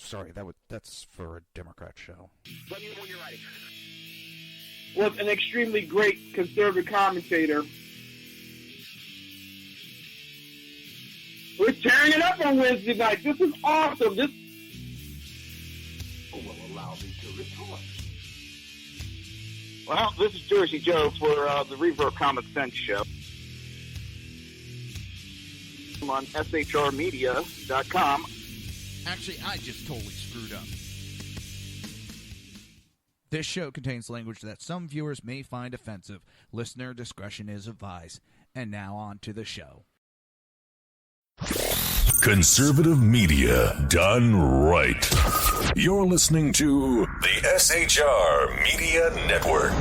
sorry, that's for a Democrat show. Let me know when you're ready. Was an extremely great conservative commentator. We're tearing it up on Wednesday night. This is awesome. This will allow me to retort. Well, this is Jersey Joe for the Reaver of Common Sense show. I'm on shrmedia.com. Actually, I just totally screwed up. This show contains language that some viewers may find offensive. Listener discretion is advised. And now on to the show. Conservative media done right. You're listening to the SHR Media Network.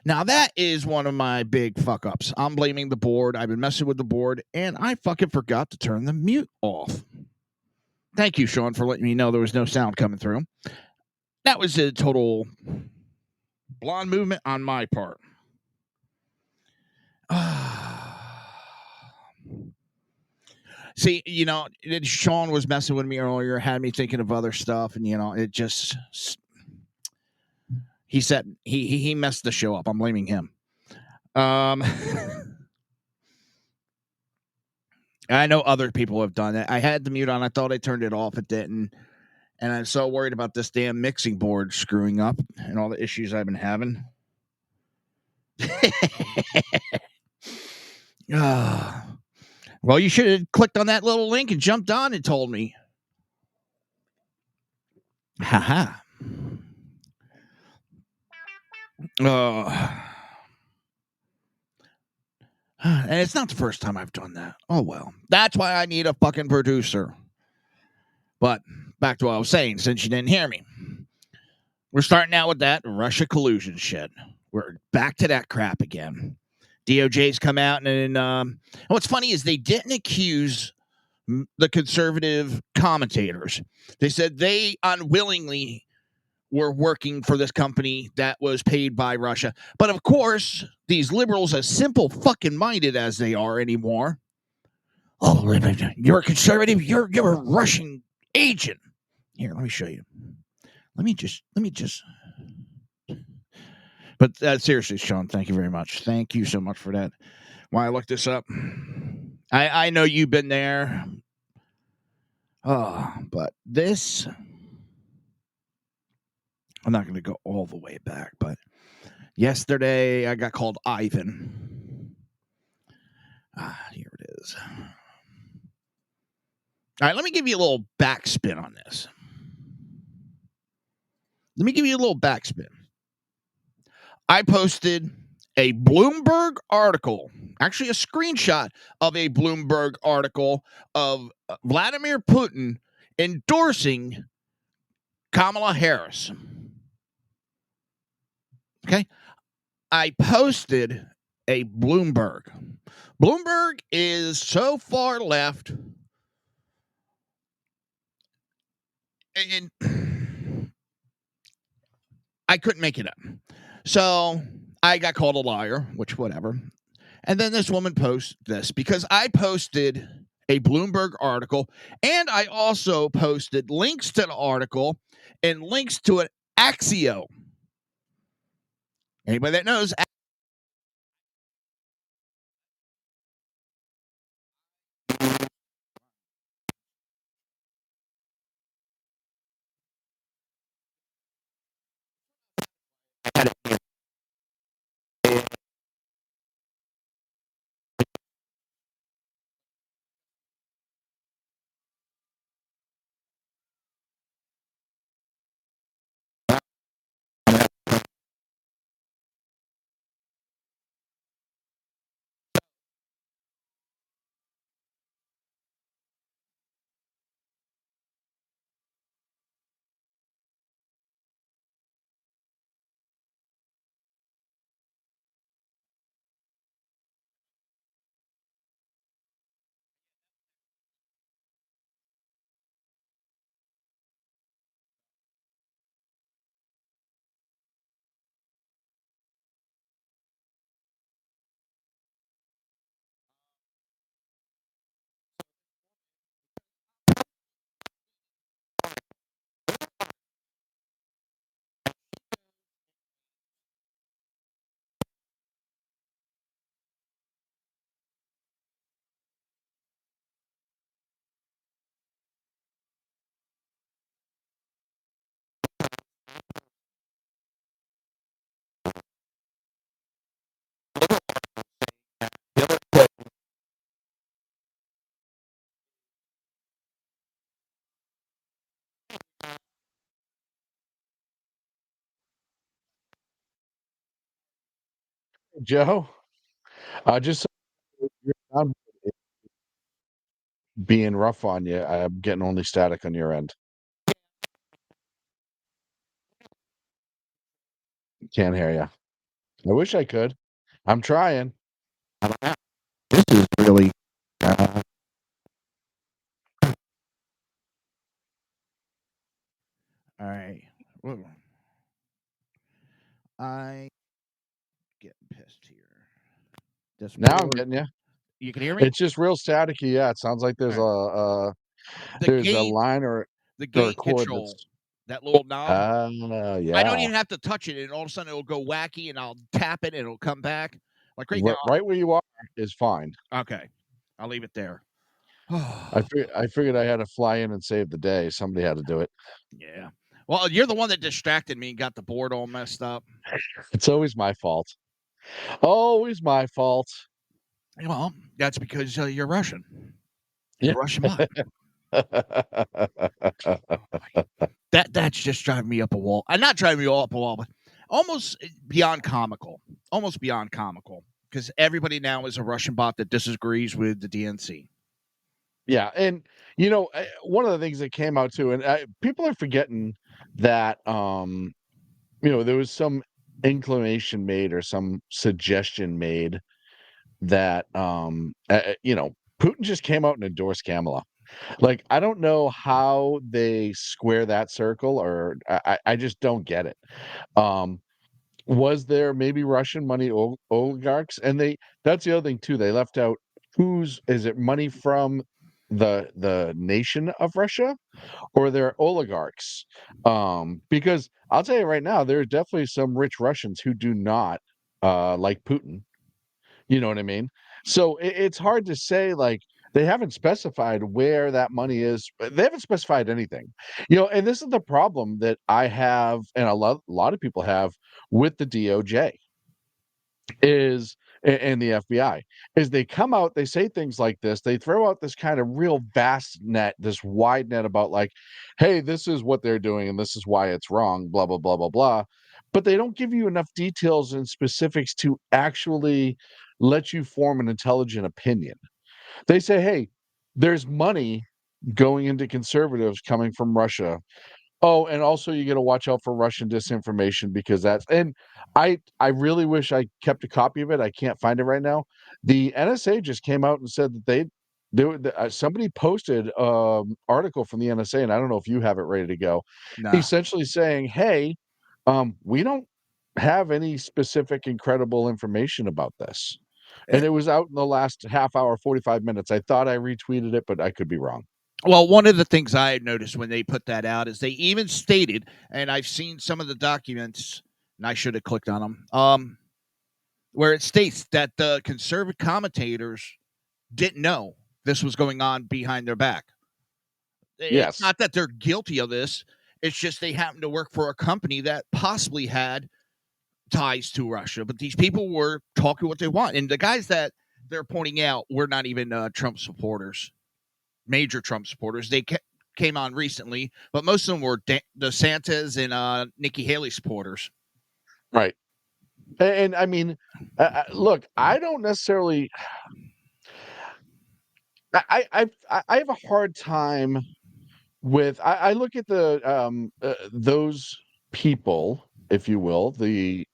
Now, that is one of my big fuck-ups. I'm blaming the board. I've been messing with the board, and I fucking forgot to turn the mute off. Thank you, Sean, for letting me know there was no sound coming through. That was a total blonde movement on my part. See, Sean was messing with me earlier, had me thinking of other stuff, and, it just... He said he messed the show up. I'm blaming him. I know other people have done it. I had the mute on. I thought I turned it off. It didn't. And I'm so worried about this damn mixing board screwing up and all the issues I've been having. Well, you should have clicked on that little link and jumped on and told me. Haha. And it's not the first time I've done that. Oh, well. That's why I need a fucking producer. But back to what I was saying, since you didn't hear me. We're starting out with that Russia collusion shit. We're back to that crap again. DOJ's come out and what's funny is they didn't accuse the conservative commentators. They said they unwillingly were working for this company that was paid by Russia. But of course, these liberals, as simple fucking minded as they are anymore, oh, you're a conservative, you're a Russian agent. Here, let me show you. Let me just. But seriously, Sean, thank you very much. Thank you so much for that. Why I looked this up. I know you've been there. But this, I'm not going to go all the way back, but yesterday I got called Ivan. Here it is. All right, let me give you a little backspin on this. I posted a Bloomberg article, actually a screenshot of a Bloomberg article of Vladimir Putin endorsing Kamala Harris. Okay. I posted a Bloomberg. Bloomberg is so far left. And I couldn't make it up. So I got called a liar, which whatever. And then this woman posts this because I posted a Bloomberg article and I also posted links to the article and links to an Axio. Anybody that knows, Joe, just so I'm being rough on you. I'm getting only static on your end. Can't hear you. I wish I could. I'm trying. this is really. All right. Whoa. I get pissed here. This Now I'm board. getting you. You can hear me? It's just real staticky. Yeah, it sounds like there's All right. The there's a gate, line or a cord control, that's that little knob. I don't yeah. even have to touch it, and all of a sudden it'll go wacky, and I'll tap it, and it'll come back. Like right now. Right where you are is fine. Okay, I'll leave it there. I figured I had to fly in and save the day. Somebody had to do it. Yeah. Well, you're the one that distracted me and got the board all messed up. It's always my fault. Always my fault. Well, that's because you're Russian. Yeah. You're Russian bot. That's just driving me up a wall. Not driving me up a wall, but almost beyond comical. Almost beyond comical. Because everybody now is a Russian bot that disagrees with the DNC. Yeah, and one of the things that came out too, and people are forgetting that there was some inclination made or some suggestion made that Putin just came out and endorsed Kamala. Like, I don't know how they square that circle, or I just don't get it. Um, was there maybe Russian money oligarchs? And that's the other thing too. They left out is it money from the nation of Russia or their oligarchs? Because I'll tell you right now, there are definitely some rich Russians who do not like Putin. You know what I mean? So it's hard to say, like, they haven't specified where that money is. They haven't specified anything. And this is the problem that I have, and a lot of people have with the DOJ and the FBI is they come out, they say things like this, they throw out this kind of real vast net, this wide net about like, hey, this is what they're doing and this is why it's wrong, blah, blah, blah, blah, blah. But they don't give you enough details and specifics to actually let you form an intelligent opinion. They say, hey, there's money going into conservatives coming from Russia. Oh, and also you gotta watch out for Russian disinformation because I really wish I kept a copy of it. I can't find it right now. The NSA just came out and said that somebody posted article from the NSA, and I don't know if you have it ready to go. No. Essentially saying, "Hey, we don't have any specific incredible information about this." And it was out in the last half hour, 45 minutes. I thought I retweeted it, but I could be wrong. Well, one of the things I noticed when they put that out is they even stated, and I've seen some of the documents, and I should have clicked on them, where it states that the conservative commentators didn't know this was going on behind their back. Yes. It's not that they're guilty of this. It's just they happen to work for a company that possibly had ties to Russia, but these people were talking what they want. And the guys that they're pointing out were not even Trump supporters. Major Trump supporters. They came on recently, but most of them were DeSantis and Nikki Haley supporters. Right. And I mean, look, I don't necessarily. I have a hard time with. I look at those people, if you will, the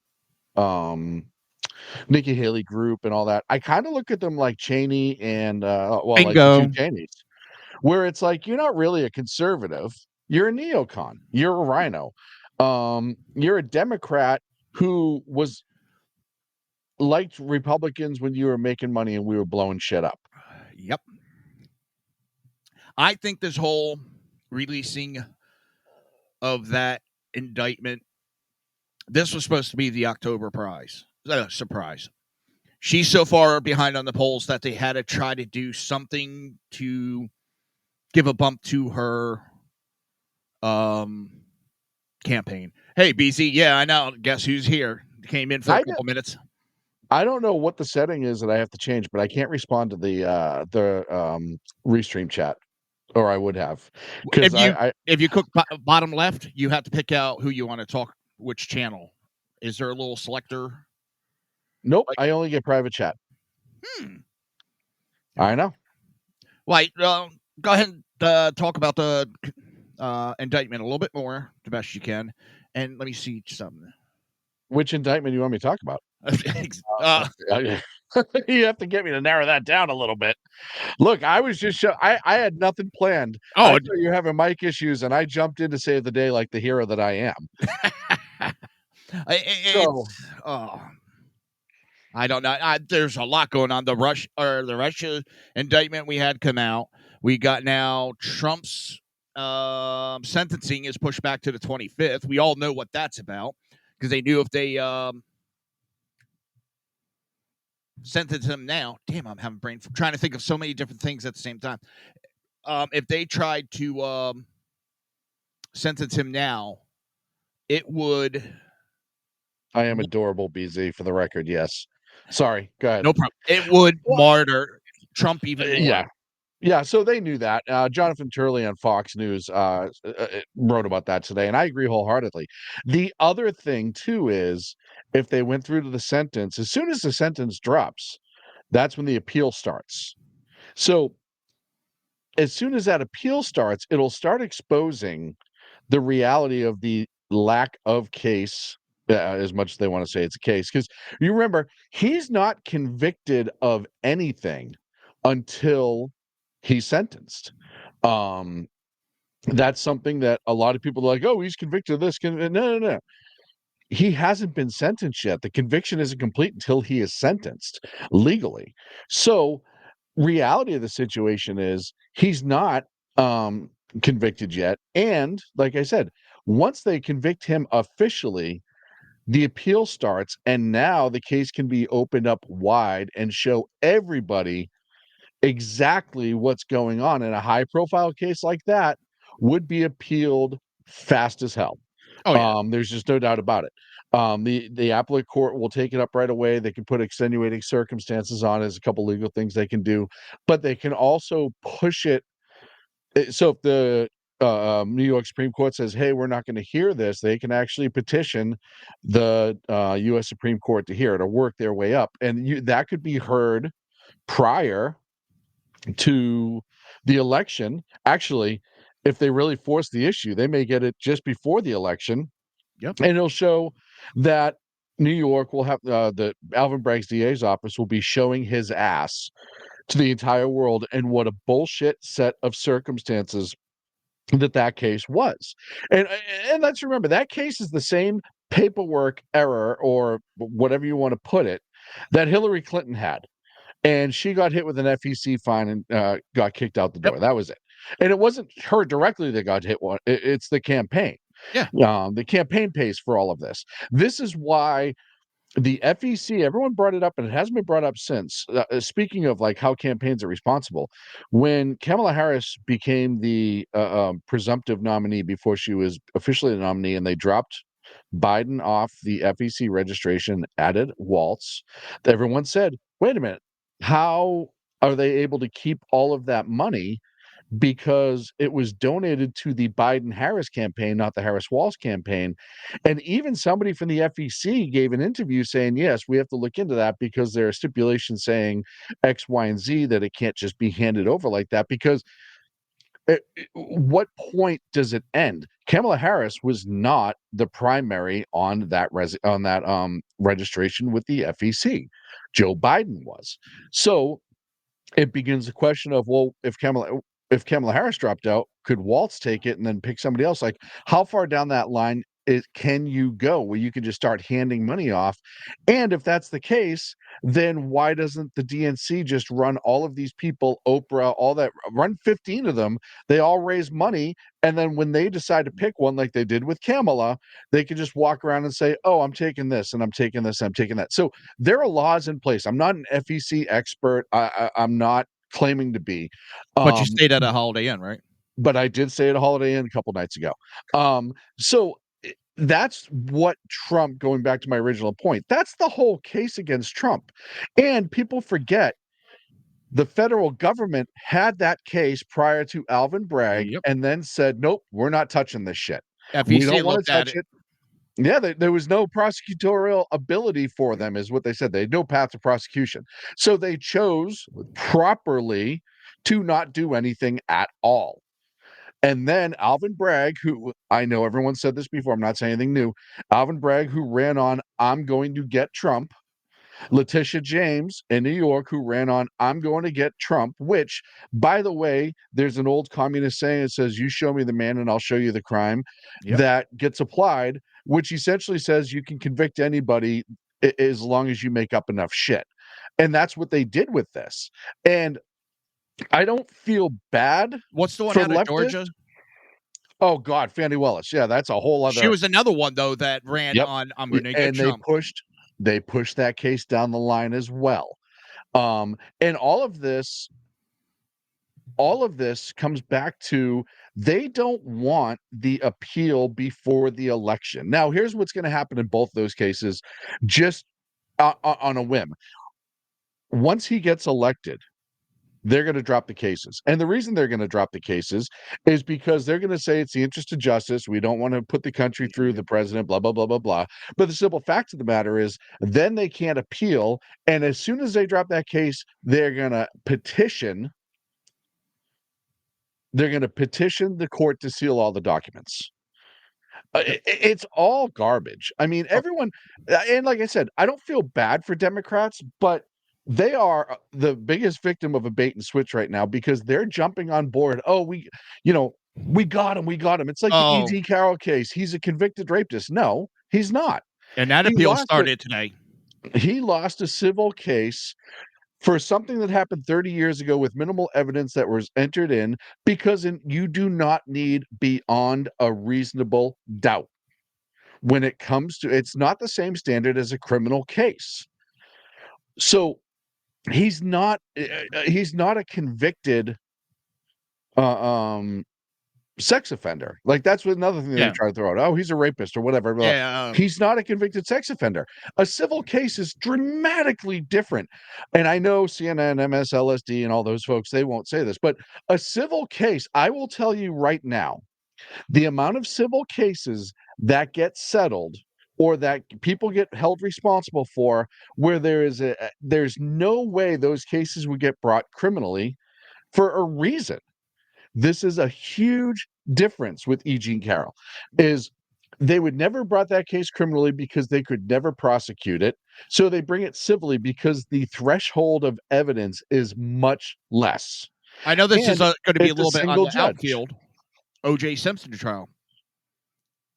Nikki Haley group and all that. I kind of look at them like Cheney and like the two Cheneys, where it's like you're not really a conservative, you're a neocon, you're a rhino, you're a Democrat who was liked Republicans when you were making money and we were blowing shit up. Yep. I think this whole releasing of that indictment, this was supposed to be the October surprise. She's so far behind on the polls that they had to try to do something to give a bump to her campaign. Hey, BZ, yeah, I know. Guess who's here? Came in for a couple minutes. I don't know what the setting is that I have to change, but I can't respond to the restream chat, or I would have. Because if you click bottom left, you have to pick out who you want to talk, which channel. Is there a little selector? Nope, I only get private chat. I know. Right. Go ahead and talk about the indictment a little bit more, the best you can. And let me see something. Which indictment do you want me to talk about? You have to get me to narrow that down a little bit. Look, I was just I had nothing planned. I thought you're having mic issues, and I jumped in to save the day like the hero that I am. I don't know. There's a lot going on. The Russia indictment we had come out. We got now Trump's sentencing is pushed back to the 25th. We all know what that's about because they knew if they sentence him now. Damn, I'm having brain. I'm trying to think of so many different things at the same time. If they tried to sentence him now, it would. I am adorable, BZ, for the record. Yes. Sorry. Go ahead. No problem. It would martyr Trump even more. Yeah. Yeah, so they knew that. Jonathan Turley on Fox News wrote about that today, and I agree wholeheartedly. The other thing, too, is if they went through to the sentence, as soon as the sentence drops, that's when the appeal starts. So as soon as that appeal starts, it'll start exposing the reality of the lack of case, as much as they want to say it's a case. Because you remember, he's not convicted of anything until he's sentenced. That's something that a lot of people are like, oh, he's convicted of this. No. He hasn't been sentenced yet. The conviction isn't complete until he is sentenced legally. So, reality of the situation is he's not convicted yet. And like I said, once they convict him officially, the appeal starts, and now the case can be opened up wide and show everybody exactly what's going on. And a high profile case like that would be appealed fast as hell. Oh, yeah. There's just no doubt about it. The appellate court will take it up right away. They can put extenuating circumstances on. There's a couple legal things they can do, but they can also push it. So if the New York Supreme Court says, "Hey, we're not going to hear this," they can actually petition the U.S. Supreme Court to hear it or work their way up, and that could be heard prior to the election. Actually, if they really force the issue, they may get it just before the election. Yep. And it'll show that New York will have the Alvin Bragg's DA's office will be showing his ass to the entire world, and what a bullshit set of circumstances that case was. And let's remember, that case is the same paperwork error, or whatever you want to put it, that Hillary Clinton had. And she got hit with an FEC fine and got kicked out the door. Yep. That was it. And it wasn't her directly that got hit. It's the campaign. Yeah. The campaign pays for all of this. This is why the FEC, everyone brought it up, and it hasn't been brought up since. Speaking of like how campaigns are responsible, when Kamala Harris became the presumptive nominee before she was officially the nominee, and they dropped Biden off the FEC registration, added Waltz, everyone said, wait a minute, how are they able to keep all of that money? Because it was donated to the Biden-Harris campaign, not the Harris-Walz campaign. And even somebody from the FEC gave an interview saying, yes, we have to look into that because there are stipulations saying X, Y, and Z, that it can't just be handed over like that. Because what point does it end? Kamala Harris was not the primary on that registration with the FEC. Joe Biden was. So it begins the question of, well, if Kamala Harris dropped out, could Waltz take it and then pick somebody else? Like, how far down that line can you go where you can just start handing money off? And if that's the case, then why doesn't the DNC just run all of these people, Oprah, all that, run 15 of them? They all raise money. And then when they decide to pick one, like they did with Kamala, they can just walk around and say, oh, I'm taking this, and I'm taking this, and I'm taking that. So there are laws in place. I'm not an FEC expert. I'm not claiming to be. But you stayed at a Holiday Inn, right? But I did stay at a Holiday Inn a couple nights ago. So that's what Trump, going back to my original point, that's the whole case against Trump. And people forget the federal government had that case prior to Alvin Bragg, and then said, nope, we're not touching this shit. We FEC don't want looked to at touch it. it. Yeah, there was no prosecutorial ability for them, is what they said. They had no path to prosecution. So they chose properly to not do anything at all. And then Alvin Bragg, who I know everyone said this before, I'm not saying anything new. Alvin Bragg, who ran on, I'm going to get Trump. Letitia James in New York, who ran on, I'm going to get Trump, which, by the way, there's an old communist saying that says, you show me the man and I'll show you the crime, that gets applied, which essentially says you can convict anybody as long as you make up enough shit. And that's what they did with this. And I don't feel bad. What's the one for out of leftists. Georgia? Oh God, Fannie Willis. Yeah, that's a whole other. She was another one though that ran on. I'm going to get and Trump. they pushed that case down the line as well. And all of this comes back to, they don't want the appeal before the election. Now, here's what's going to happen in both those cases, just on a whim. Once he gets elected, they're going to drop the cases. And the reason they're going to drop the cases is because they're going to say it's the interest of justice. We don't want to put the country through the president, blah, blah, blah, blah, blah. But the simple fact of the matter is, then they can't appeal. And as soon as they drop that case, they're going to petition. They're going to petition the court to seal all the documents. It's all garbage. I mean, everyone, and like I said, I don't feel bad for Democrats, but they are the biggest victim of a bait and switch right now because they're jumping on board. Oh, we got him. We got him. It's like the Oh. E.G. Carroll case. He's a convicted rapist. No, he's not. And that He appeal lost started today. He lost a civil case for something that happened 30 years ago with minimal evidence that was entered in because you do not need beyond a reasonable doubt when it comes to it's not the same standard as a criminal case. So he's not a convicted um sex offender. Like that's what another thing they Yeah. try to throw out. Oh, he's a rapist or whatever. Well, Yeah. he's not a convicted sex offender. A civil case is dramatically different. And I know CNN, MSLSD, and all those folks, they won't say this, but a civil case, I will tell you right now, the amount of civil cases that get settled or that people get held responsible for where there's no way those cases would get brought criminally for a reason. This is a huge difference with E. Jean Carroll is they would never brought that case criminally because they could never prosecute it. So they bring it civilly because the threshold of evidence is much less. I know this is And going to be a it's little bit on single the judge. outfield. O.J. Simpson trial.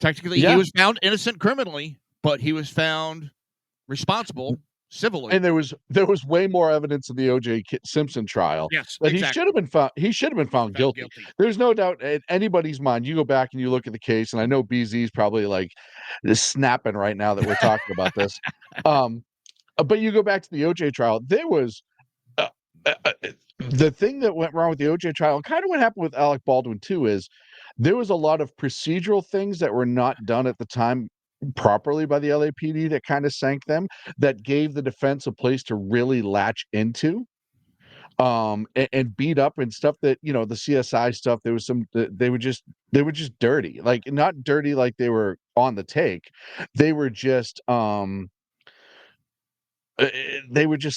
Technically, Yeah. he was found innocent criminally, but he was found responsible civilly. And there was way more evidence in the O.J. Simpson trial Yes, that exactly. he should have been found guilty. There's no doubt in anybody's mind. You go back and you look at the case, and I know BZ's probably like just snapping right now that we're talking about this. But you go back to the O.J. trial, there was the thing that went wrong with the O.J. trial, and kind of what happened with Alec Baldwin too, is there was a lot of procedural things that were not done at the time properly by the LAPD that kind of sank them, that gave the defense a place to really latch into and beat up and stuff that the CSI stuff. There was some they were just dirty, like not dirty like they were on the take. They were just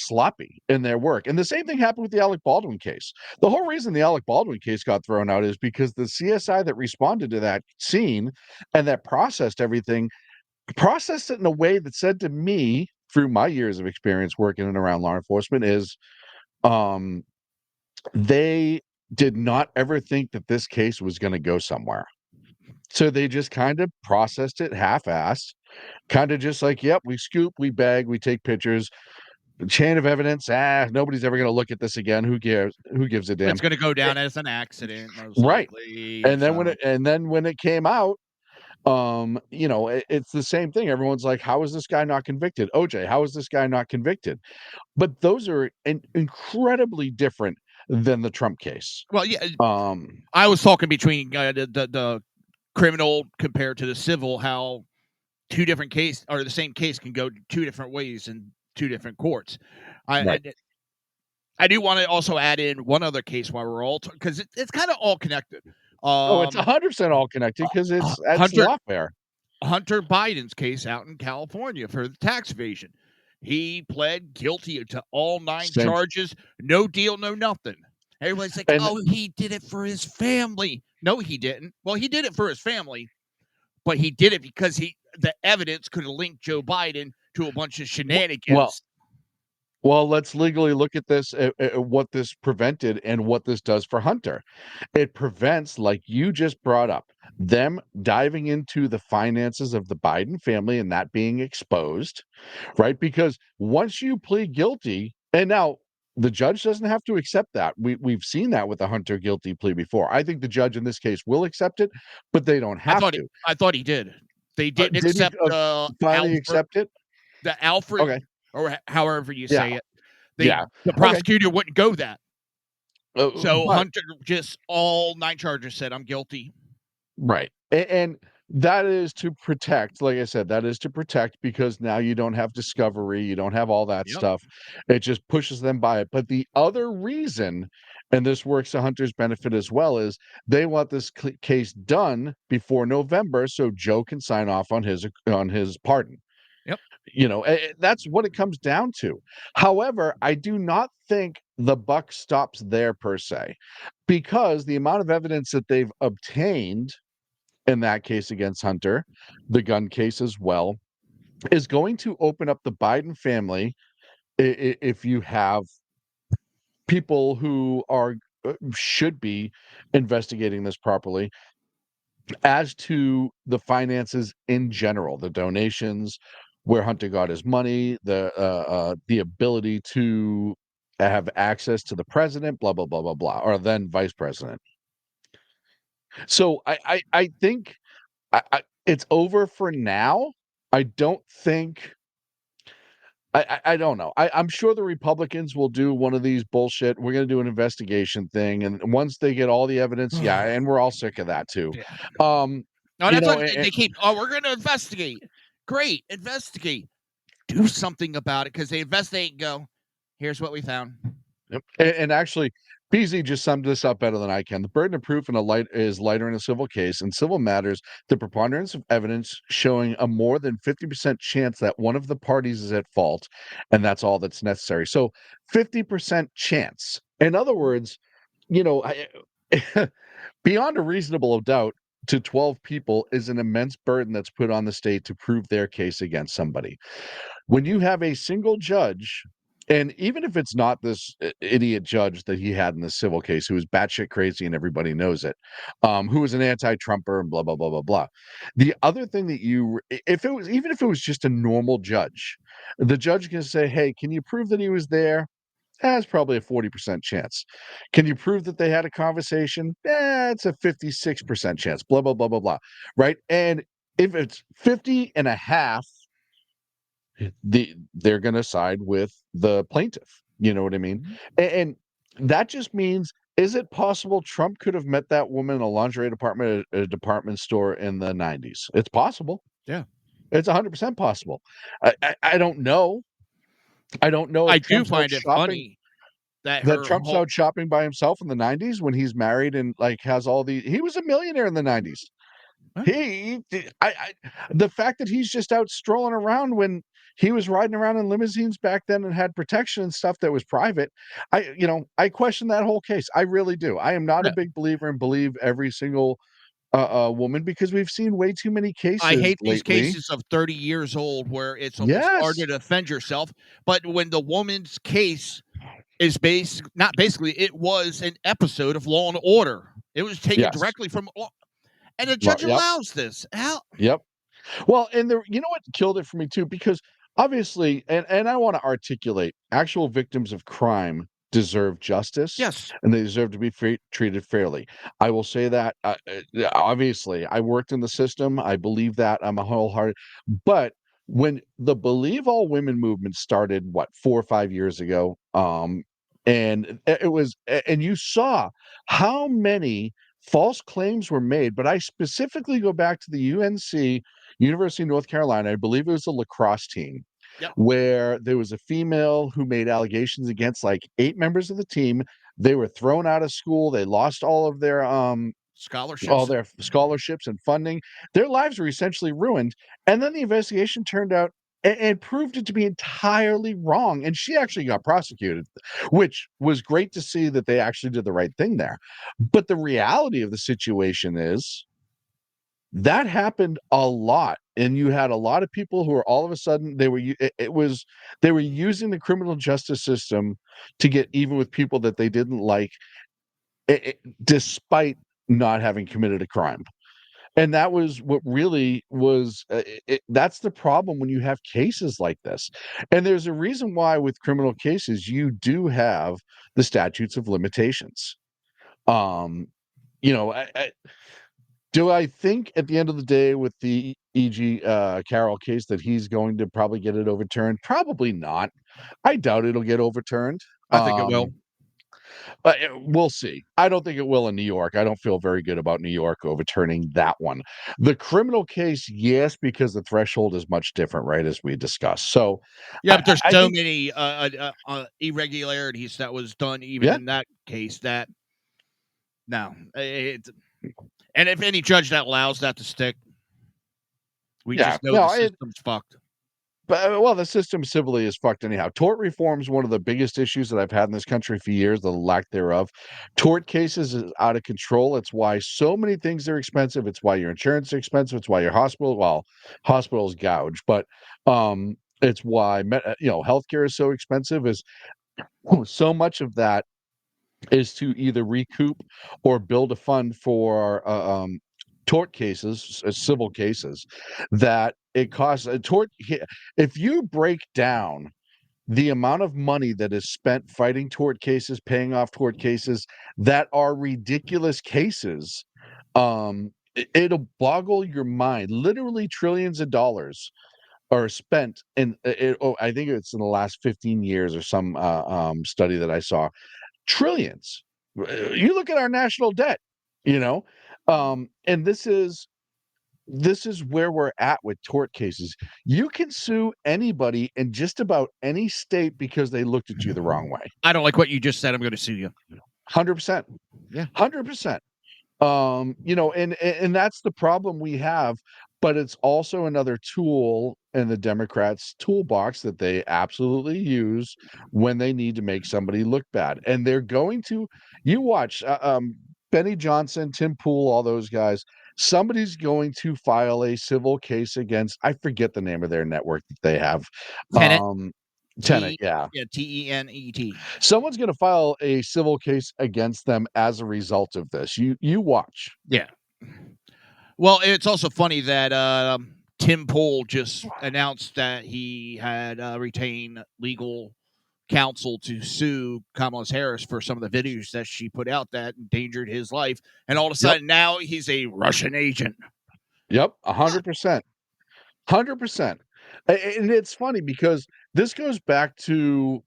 sloppy in their work. And the same thing happened with the Alec Baldwin case. The whole reason the Alec Baldwin case got thrown out is because the CSI that responded to that scene and that processed everything, processed it in a way that said to me, through my years of experience working in and around law enforcement, is they did not ever think that this case was going to go somewhere. So they just kind of processed it half-assed, kind of just like, yep, we scoop, we bag, we take pictures. Chain of evidence. Nobody's ever going to look at this again. Who cares? Who gives a damn? It's going to go down as an accident, most right. likely. And then when it came out, it's the same thing. Everyone's like, how is this guy not convicted? OJ, how is this guy not convicted? But those are incredibly different than the Trump case. Well, yeah. I was talking between the criminal compared to the civil, how two different cases or the same case can go two different ways in two different courts. I do want to also add in one other case while we're all because it's kind of all connected. It's 100% all connected because it's lawfare. Hunter Biden's case out in California for the tax evasion. He pled guilty to all 9 charges. No deal, no nothing. Everybody's like, he did it for his family. No, he didn't. Well, he did it for his family, but he did it because the evidence could have linked Joe Biden to a bunch of shenanigans. Well, let's legally look at this, what this prevented and what this does for Hunter. It prevents, like you just brought up, them diving into the finances of the Biden family and that being exposed, right? Because once you plead guilty, and now the judge doesn't have to accept that. We've seen that with a Hunter guilty plea before. I think the judge in this case will accept it, but they don't have to. I thought he did. They didn't accept finally accept it. The Alfred, okay, or however you say it. The prosecutor wouldn't go that. Hunter just all 9 charges said, I'm guilty. Right. And that is to protect, like I said, that is to protect because now you don't have discovery. You don't have all that stuff. It just pushes them by it. But the other reason, and this works to Hunter's benefit as well, is they want this case done before November so Joe can sign off on his pardon. Yep. That's what it comes down to. However, I do not think the buck stops there per se, because the amount of evidence that they've obtained in that case against Hunter, the gun case as well, is going to open up the Biden family if you have people who are should be investigating this properly as to the finances in general, the donations, where Hunter got his money, the ability to have access to the president, blah blah blah blah blah, or then vice president. So I think it's over for now. I don't think. I don't know. I'm sure the Republicans will do one of these bullshit. We're going to do an investigation thing, and once they get all the evidence, yeah, and we're all sick of that too. Yeah. Um, No, you that's know, what they keep. Oh, we're going to investigate. Great, investigate. Do something about it, because they investigate and go, here's what we found. Yep. And actually, PZ just summed this up better than I can. The burden of proof is lighter in a civil case. In civil matters, the preponderance of evidence showing a more than 50% chance that one of the parties is at fault, and that's all that's necessary. So 50% chance. In other words, you know, beyond a reasonable doubt to 12 people is an immense burden that's put on the state to prove their case against somebody. When you have a single judge, and even if it's not this idiot judge that he had in the civil case, who was batshit crazy and everybody knows it, who was an anti-Trumper and blah blah blah blah blah. The other thing that if it was, even if it was just a normal judge, the judge can say, "Hey, can you prove that he was there?" That's probably a 40% chance. Can you prove that they had a conversation? It's a 56% chance. Blah blah blah blah blah. Right, and if it's 50 and a half, they're going to side with the plaintiff. You know what I mean? And that just means, is it possible Trump could have met that woman in a lingerie department at a department store in the 90s? It's possible. Yeah. It's 100% possible. I don't know. I don't know if I do Trump's out find it shopping, funny that that her Trump's whole out shopping by himself in the 90s when he's married and like has all the he was a millionaire in the 90s. Huh? The fact that he's just out strolling around when he was riding around in limousines back then and had protection and stuff that was private, I question that whole case. I really do. I am not a Yeah. big believer in believe every single woman, because we've seen way too many I cases hate these lately. cases of 30 years old where it's almost hard Yes. to defend yourself. But when the woman's case is not basically, it was an episode of Law and Order. It was taken Yes. directly from law. And the judge Yep. allows this. How? Yep. Well, and you know what killed it for me too, because obviously, and I want to articulate, actual victims of crime deserve justice, Yes. and they deserve to be treated fairly. I will say that. Obviously, I worked in the system. I believe that. I'm a wholehearted. But when the Believe All Women movement started, what, 4 or 5 years ago, and it was, and you saw how many false claims were made. But I specifically go back to the UNC, University of North Carolina. I believe it was a lacrosse team. Yep. Where there was a female who made allegations against like 8 members of the team. They were thrown out of school. They lost all Scholarships. their scholarships and funding. Their lives were essentially ruined. And then the investigation turned out and proved it to be entirely wrong. And she actually got prosecuted, which was great to see that they actually did the right thing there. But the reality of the situation is that happened a lot, and you had a lot of people who were all of a sudden they were using the criminal justice system to get even with people that they didn't like, despite not having committed a crime. And that was what really was that's the problem when you have cases like this. And there's a reason why with criminal cases you do have the statutes of limitations. Do I think at the end of the day with the E.G. Carroll case that he's going to probably get it overturned? Probably not. I doubt it'll get overturned. I think it will. But we'll see. I don't think it will in New York. I don't feel very good about New York overturning that one. The criminal case, yes, because the threshold is much different, right, as we discussed. So, Yeah, but there's I so think, many irregularities that was done even in that case that no. And if any judge that allows that to stick, we just know the system's fucked. But well, the system civilly is fucked anyhow. Tort reform is one of the biggest issues that I've had in this country for years, the lack thereof. Tort cases is out of control. It's why so many things are expensive. It's why your insurance is expensive. It's why your hospitals gouge. But It's why healthcare is so expensive. Is so much of that is to either recoup or build a fund for tort cases, civil cases, that it costs a tort. If you break down the amount of money that is spent fighting tort cases, paying off tort cases that are ridiculous cases, it'll boggle your mind. Literally trillions of dollars are spent in I think it's in the last 15 years or some study that I saw. Trillions. You look at our national debt, and this is where we're at with tort cases. You can sue anybody in just about any state because they looked at you the wrong way. I don't like what you just said. I'm going to sue you. 100%. Yeah. 100%. And that's the problem we have, but it's also another tool in the Democrats' toolbox that they absolutely use when they need to make somebody look bad. And they're going to, you watch, Benny Johnson, Tim Pool, all those guys. Somebody's going to file a civil case against, I forget the name of their network that they have. Tenet. Tenet, yeah. Yeah, Tenet. Someone's going to file a civil case against them as a result of this. You watch. Yeah. Well, it's also funny that Tim Pool just announced that he had retained legal counsel to sue Kamala Harris for some of the videos that she put out that endangered his life. And all of a sudden now he's a Russian agent. Yep, 100%. 100%. And it's funny because this goes back to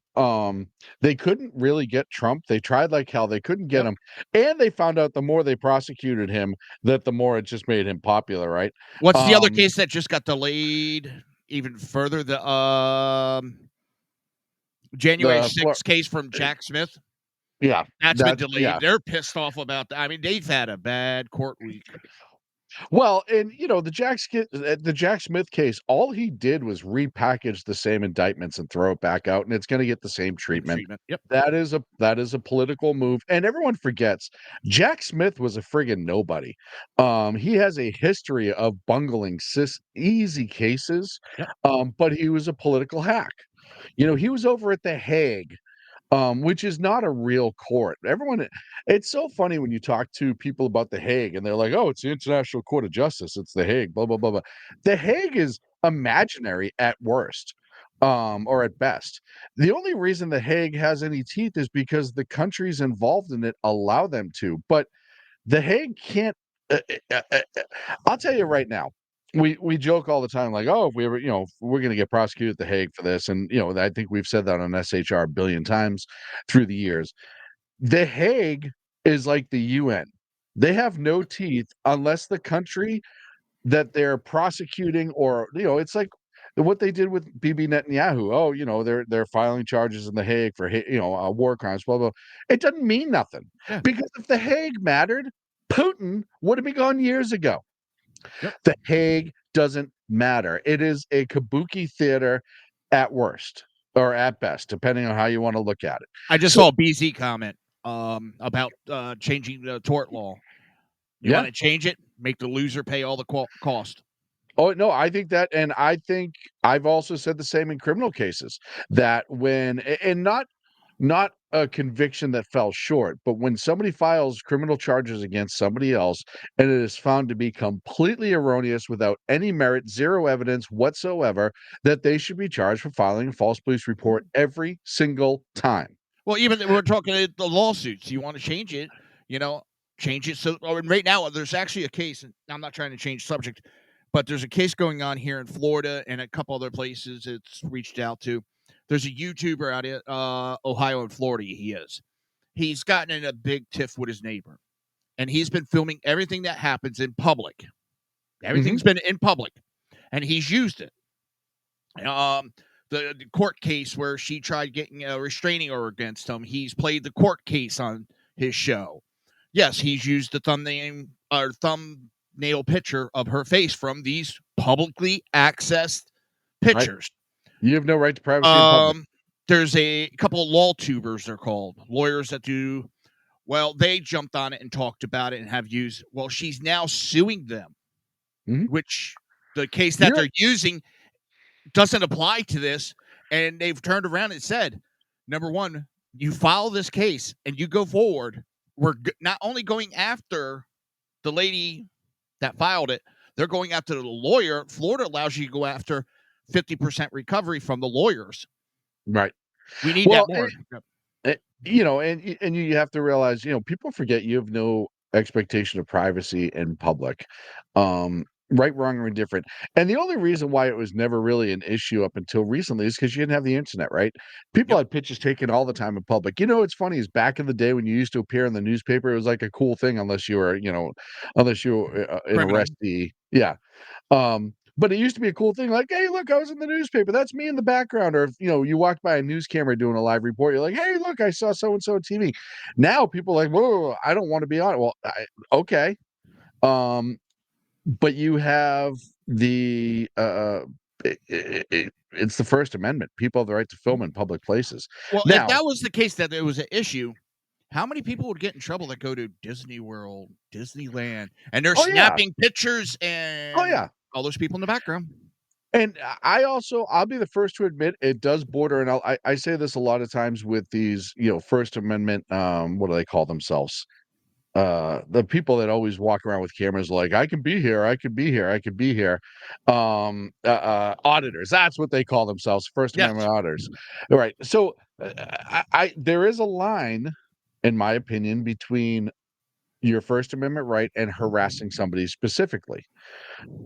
they couldn't really get Trump. They tried like hell. They couldn't get him. And they found out the more they prosecuted him, that the more it just made him popular, right? What's the other case that just got delayed even further? The January 6th case from Jack Smith. Yeah. That's been delayed. Yeah. They're pissed off about that. I mean, they've had a bad court week. Well, and the Jack Smith case, all he did was repackage the same indictments and throw it back out, and it's going to get the same treatment. Yep. That is a political move, and everyone forgets Jack Smith was a friggin' nobody. He has a history of bungling easy cases, but he was a political hack. He was over at The Hague, which is not a real court. It's so funny when you talk to people about The Hague and they're like, oh, it's the International Court of Justice. It's The Hague, blah, blah, blah, blah. The Hague is imaginary at worst, or at best. The only reason The Hague has any teeth is because the countries involved in it allow them to. But The Hague can't, I'll tell you right now, we joke all the time, like, oh, if we ever, we're going to get prosecuted at The Hague for this. And, I think we've said that on SHR a billion times through the years. The Hague is like the UN. They have no teeth unless the country that they're prosecuting or, it's like what they did with Bibi Netanyahu. Oh, they're filing charges in The Hague for, war crimes, blah, blah. It doesn't mean nothing. Yeah. Because if The Hague mattered, Putin would have been gone years ago. Yep. The Hague doesn't matter. It is a kabuki theater at worst or at best, depending on how you want to look at it. I just saw a BZ comment about changing the tort law. You want to change it? Make the loser pay all the cost. Oh, no, I think that, and I think I've also said the same in criminal cases, that not a conviction that fell short, but when somebody files criminal charges against somebody else and it is found to be completely erroneous without any merit, zero evidence whatsoever, that they should be charged for filing a false police report every single time. Well, even we're talking the lawsuits. You want to change it, change it. So right now, there's actually a case, and I'm not trying to change subject, but there's a case going on here in Florida and a couple other places it's reached out to. There's a YouTuber out in Ohio and Florida. He's gotten in a big tiff with his neighbor, and he's been filming everything that happens in public. Everything's been in public, and he's used it. The court case where she tried getting a restraining order against him, he's played the court case on his show. Yes, he's used the thumbnail picture of her face from these publicly accessed pictures. Right. You have no right to privacy in public. There's a couple of law tubers, they're called, lawyers that do, they jumped on it and talked about it and have used, she's now suing them, which the case that they're using doesn't apply to this. And they've turned around and said, number one, you file this case and you go forward. We're not only going after the lady that filed it, they're going after the lawyer. Florida allows you to go after 50% recovery from the lawyers. Right. We need Well, that more. and you have to realize, people forget you have no expectation of privacy in public. Right, wrong, or indifferent. And the only reason why it was never really an issue up until recently is because you didn't have the internet, right? People had pictures taken all the time in public. What's funny is back in the day when you used to appear in the newspaper, it was like a cool thing unless you were, an Criminal. arrestee. Yeah. But it used to be a cool thing, like, hey, look, I was in the newspaper. That's me in the background. Or if you walked by a news camera doing a live report, you're like, hey, look, I saw so and so on TV. Now people are like, whoa, I don't want to be on it. Well, okay. But you have the it's the First Amendment. People have the right to film in public places. Well, if Now, that was the case, that there was an issue, how many people would get in trouble that go to Disney World, Disneyland, and they're Oh, yeah. snapping pictures and oh yeah. all those people in the background? And I'll be the first to admit it does border, and I say this a lot of times with these, First Amendment, what do they call themselves? The people that always walk around with cameras like, I can be here, I could be here, I could be here. Auditors, that's what they call themselves, First Yes. Amendment auditors. All right. So there is a line, in my opinion, between your First Amendment right and harassing somebody specifically.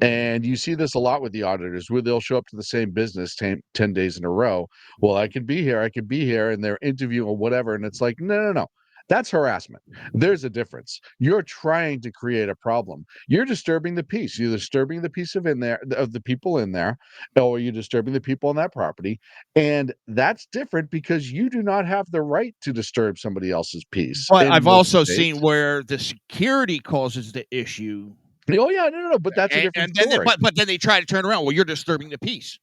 And you see this a lot with the auditors, where they'll show up to the same business 10 days in a row. Well, I could be here, I could be here, and they're interviewing or whatever. And it's like, no, no, no. That's harassment. There's a difference. You're trying to create a problem. You're disturbing the peace. You're disturbing the peace of the people in there, or you're disturbing the people on that property. And that's different because you do not have the right to disturb somebody else's peace. But in I've most also states. seen where the security causes the issue. Oh yeah, no, but that's a different story. But then they try to turn around. Well, you're disturbing the peace.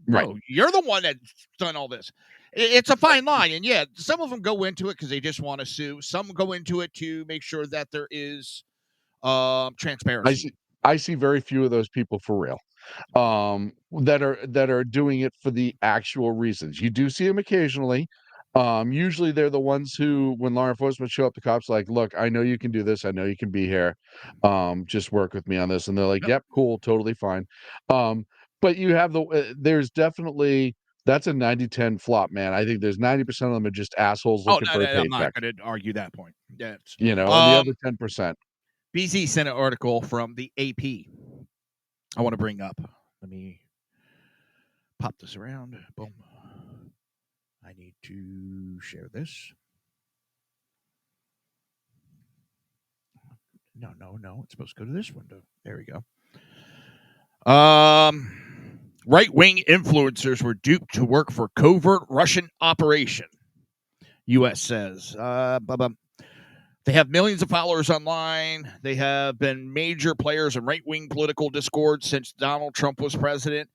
Right. No, you're the one that's done all this. It's a fine line, and yeah, some of them go into it because they just want to sue. Some go into it to make sure that there is transparency. I see very few of those people for real, that are doing it for the actual reasons. You do see them occasionally. Usually they're the ones who, when law enforcement show up, the cops like, look, I know you can do this. I know you can be here. Just work with me on this. And they're like, yep, cool, totally fine. But you have there's definitely, that's a 90-10 flop, man. I think there's 90% of them are just assholes looking for a paycheck. I'm not going to argue that point. That's, and the other 10%. BZ sent an article from the AP I want to bring up. Let me pop this around. Boom. I need to share this. No. It's supposed to go to this window. There we go. Right-wing influencers were duped to work for covert Russian operation, U.S. says. They have millions of followers online. They have been major players in right-wing political discord since Donald Trump was president.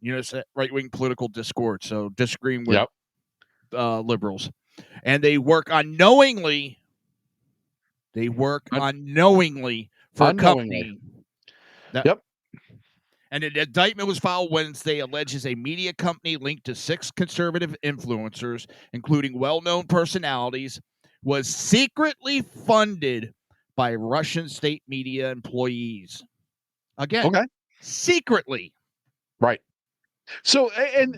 It's right-wing political discord, so disagreeing with liberals. And they work unknowingly. For a company. And an indictment was filed Wednesday, alleges a media company linked to 6 conservative influencers, including well-known personalities, was secretly funded by Russian state media employees. Again, secretly. Right. So, and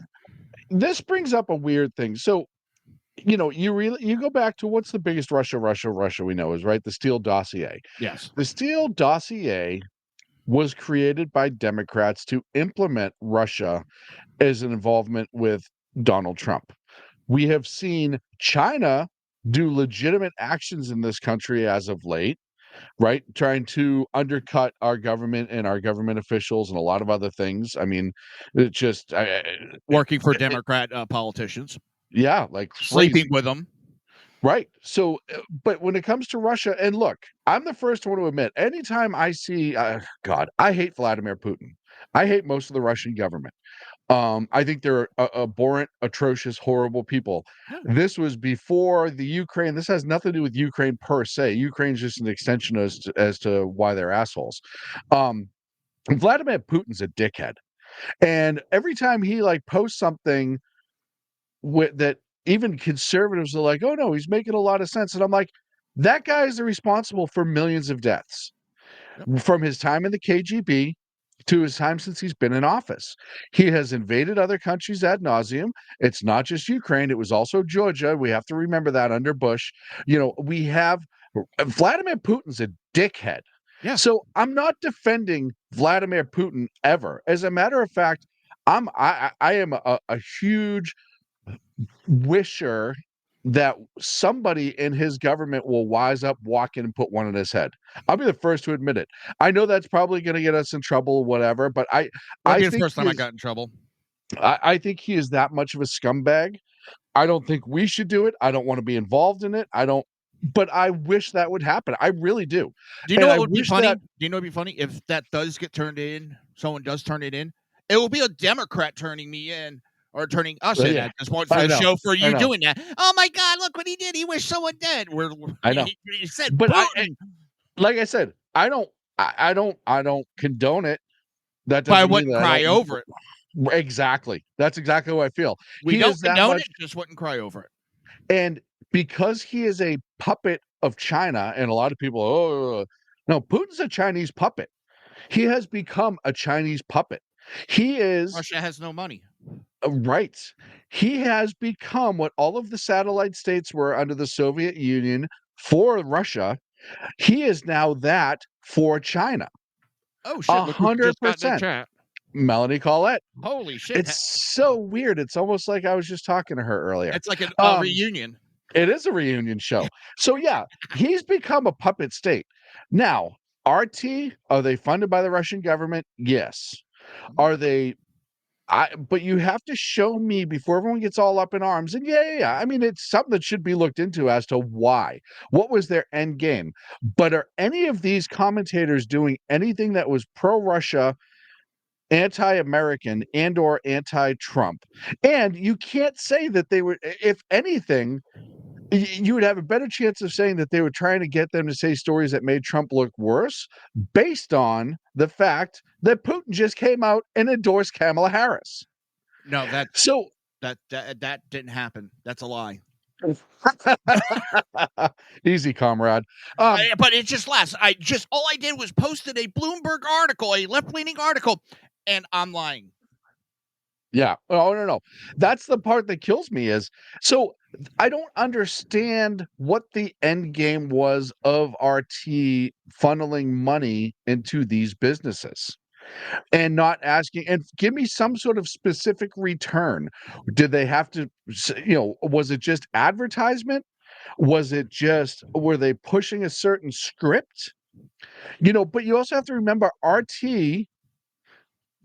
this brings up a weird thing. So, you go back to what's the biggest Russia we know is, right? The Steele dossier. Yes. The Steele dossier was created by Democrats to implement Russia as an involvement with Donald Trump. We have seen China do legitimate actions in this country as of late, right? Trying to undercut our government and our government officials and a lot of other things. I mean, it's just working for Democrat politicians. Yeah, like sleeping with them. Right. So, but when it comes to Russia, and look, I'm the first one to admit, anytime I see, God, I hate Vladimir Putin. I hate most of the Russian government. I think they're abhorrent, atrocious, horrible people. This was before the Ukraine. This has nothing to do with Ukraine per se. Ukraine's just an extension as to why they're assholes. Vladimir Putin's a dickhead. And every time he like posts something with that, even conservatives are like, "Oh no, he's making a lot of sense." And I'm like, that guy is responsible for millions of deaths from his time in the KGB to his time since he's been in office. He has invaded other countries ad nauseum. It's not just Ukraine, it was also Georgia. We have to remember that under Bush. We have Vladimir Putin's a dickhead. Yeah. So I'm not defending Vladimir Putin ever. As a matter of fact, I am a huge wisher that somebody in his government will wise up, walk in, and put one in his head. I'll be the first to admit it. I know that's probably going to get us in trouble, or whatever. But That'd I be the think first time I got in trouble. I think he is that much of a scumbag. I don't think we should do it. I don't want to be involved in it. I don't. But I wish that would happen. I really do. Do you know And what I would be wish funny? that- Do you know what would be funny if that does get turned in? Someone does turn it in. It will be a Democrat turning me in or turning us in Yeah. at this point I for the know. show for I you know. doing that. Oh my God! Look what he did. He wished someone dead. I know. He said, But Putin. like I said, I don't condone it. That But I doesn't mean wouldn't that cry I don't. over it. Exactly. That's exactly how I feel. We He don't is that condone much, it. Just wouldn't cry over it. and because he is a puppet of China, and a lot of people, no, Putin's a Chinese puppet. He has become a Chinese puppet. He is Russia has no money. right. He has become what all of the satellite states were under the Soviet Union for Russia. He is now that for China. Oh shit! Look who just got in the 100%. chat. Melanie Collette. Holy shit! It's so weird. It's almost like I was just talking to her earlier. It's like a reunion. It is a reunion show. So yeah, he's become a puppet state. Now, RT, are they funded by the Russian government? Yes. Are they but you have to show me before everyone gets all up in arms. And yeah. I mean, it's something that should be looked into as to why. What was their end game? But are any of these commentators doing anything that was pro-Russia, anti-American, and or anti-Trump? And you can't say that they were, if anything, you would have a better chance of saying that they were trying to get them to say stories that made Trump look worse based on the fact that Putin just came out and endorsed Kamala Harris. No, that didn't happen. That's a lie. Easy, comrade. But it just lasts. All I did was posted a Bloomberg article, a left-leaning article, and I'm lying. Yeah. Oh, no. That's the part that kills me is, so I don't understand what the end game was of RT funneling money into these businesses and not asking, and give me some sort of specific return. Did they have to, was it just advertisement? Was it just, were they pushing a certain script? But you also have to remember RT,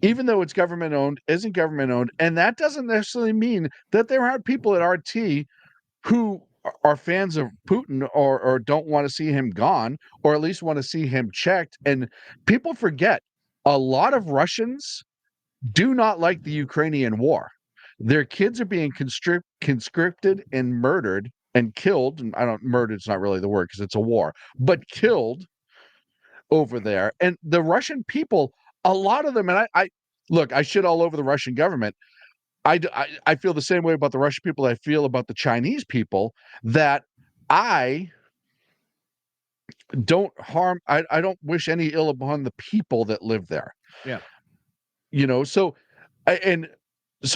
even though it's government owned, isn't government owned. And that doesn't necessarily mean that there aren't people at RT who are fans of Putin or don't want to see him gone, or at least want to see him checked. And people forget, a lot of Russians do not like the Ukrainian war. Their kids are being conscripted and murdered and killed. And murdered's not really the word because it's a war, but killed over there. And the Russian people, a lot of them, and I look, I shit all over the Russian government. I feel the same way about the Russian people that I feel about the Chinese people, that I don't harm, I don't wish any ill upon the people that live there. Yeah. So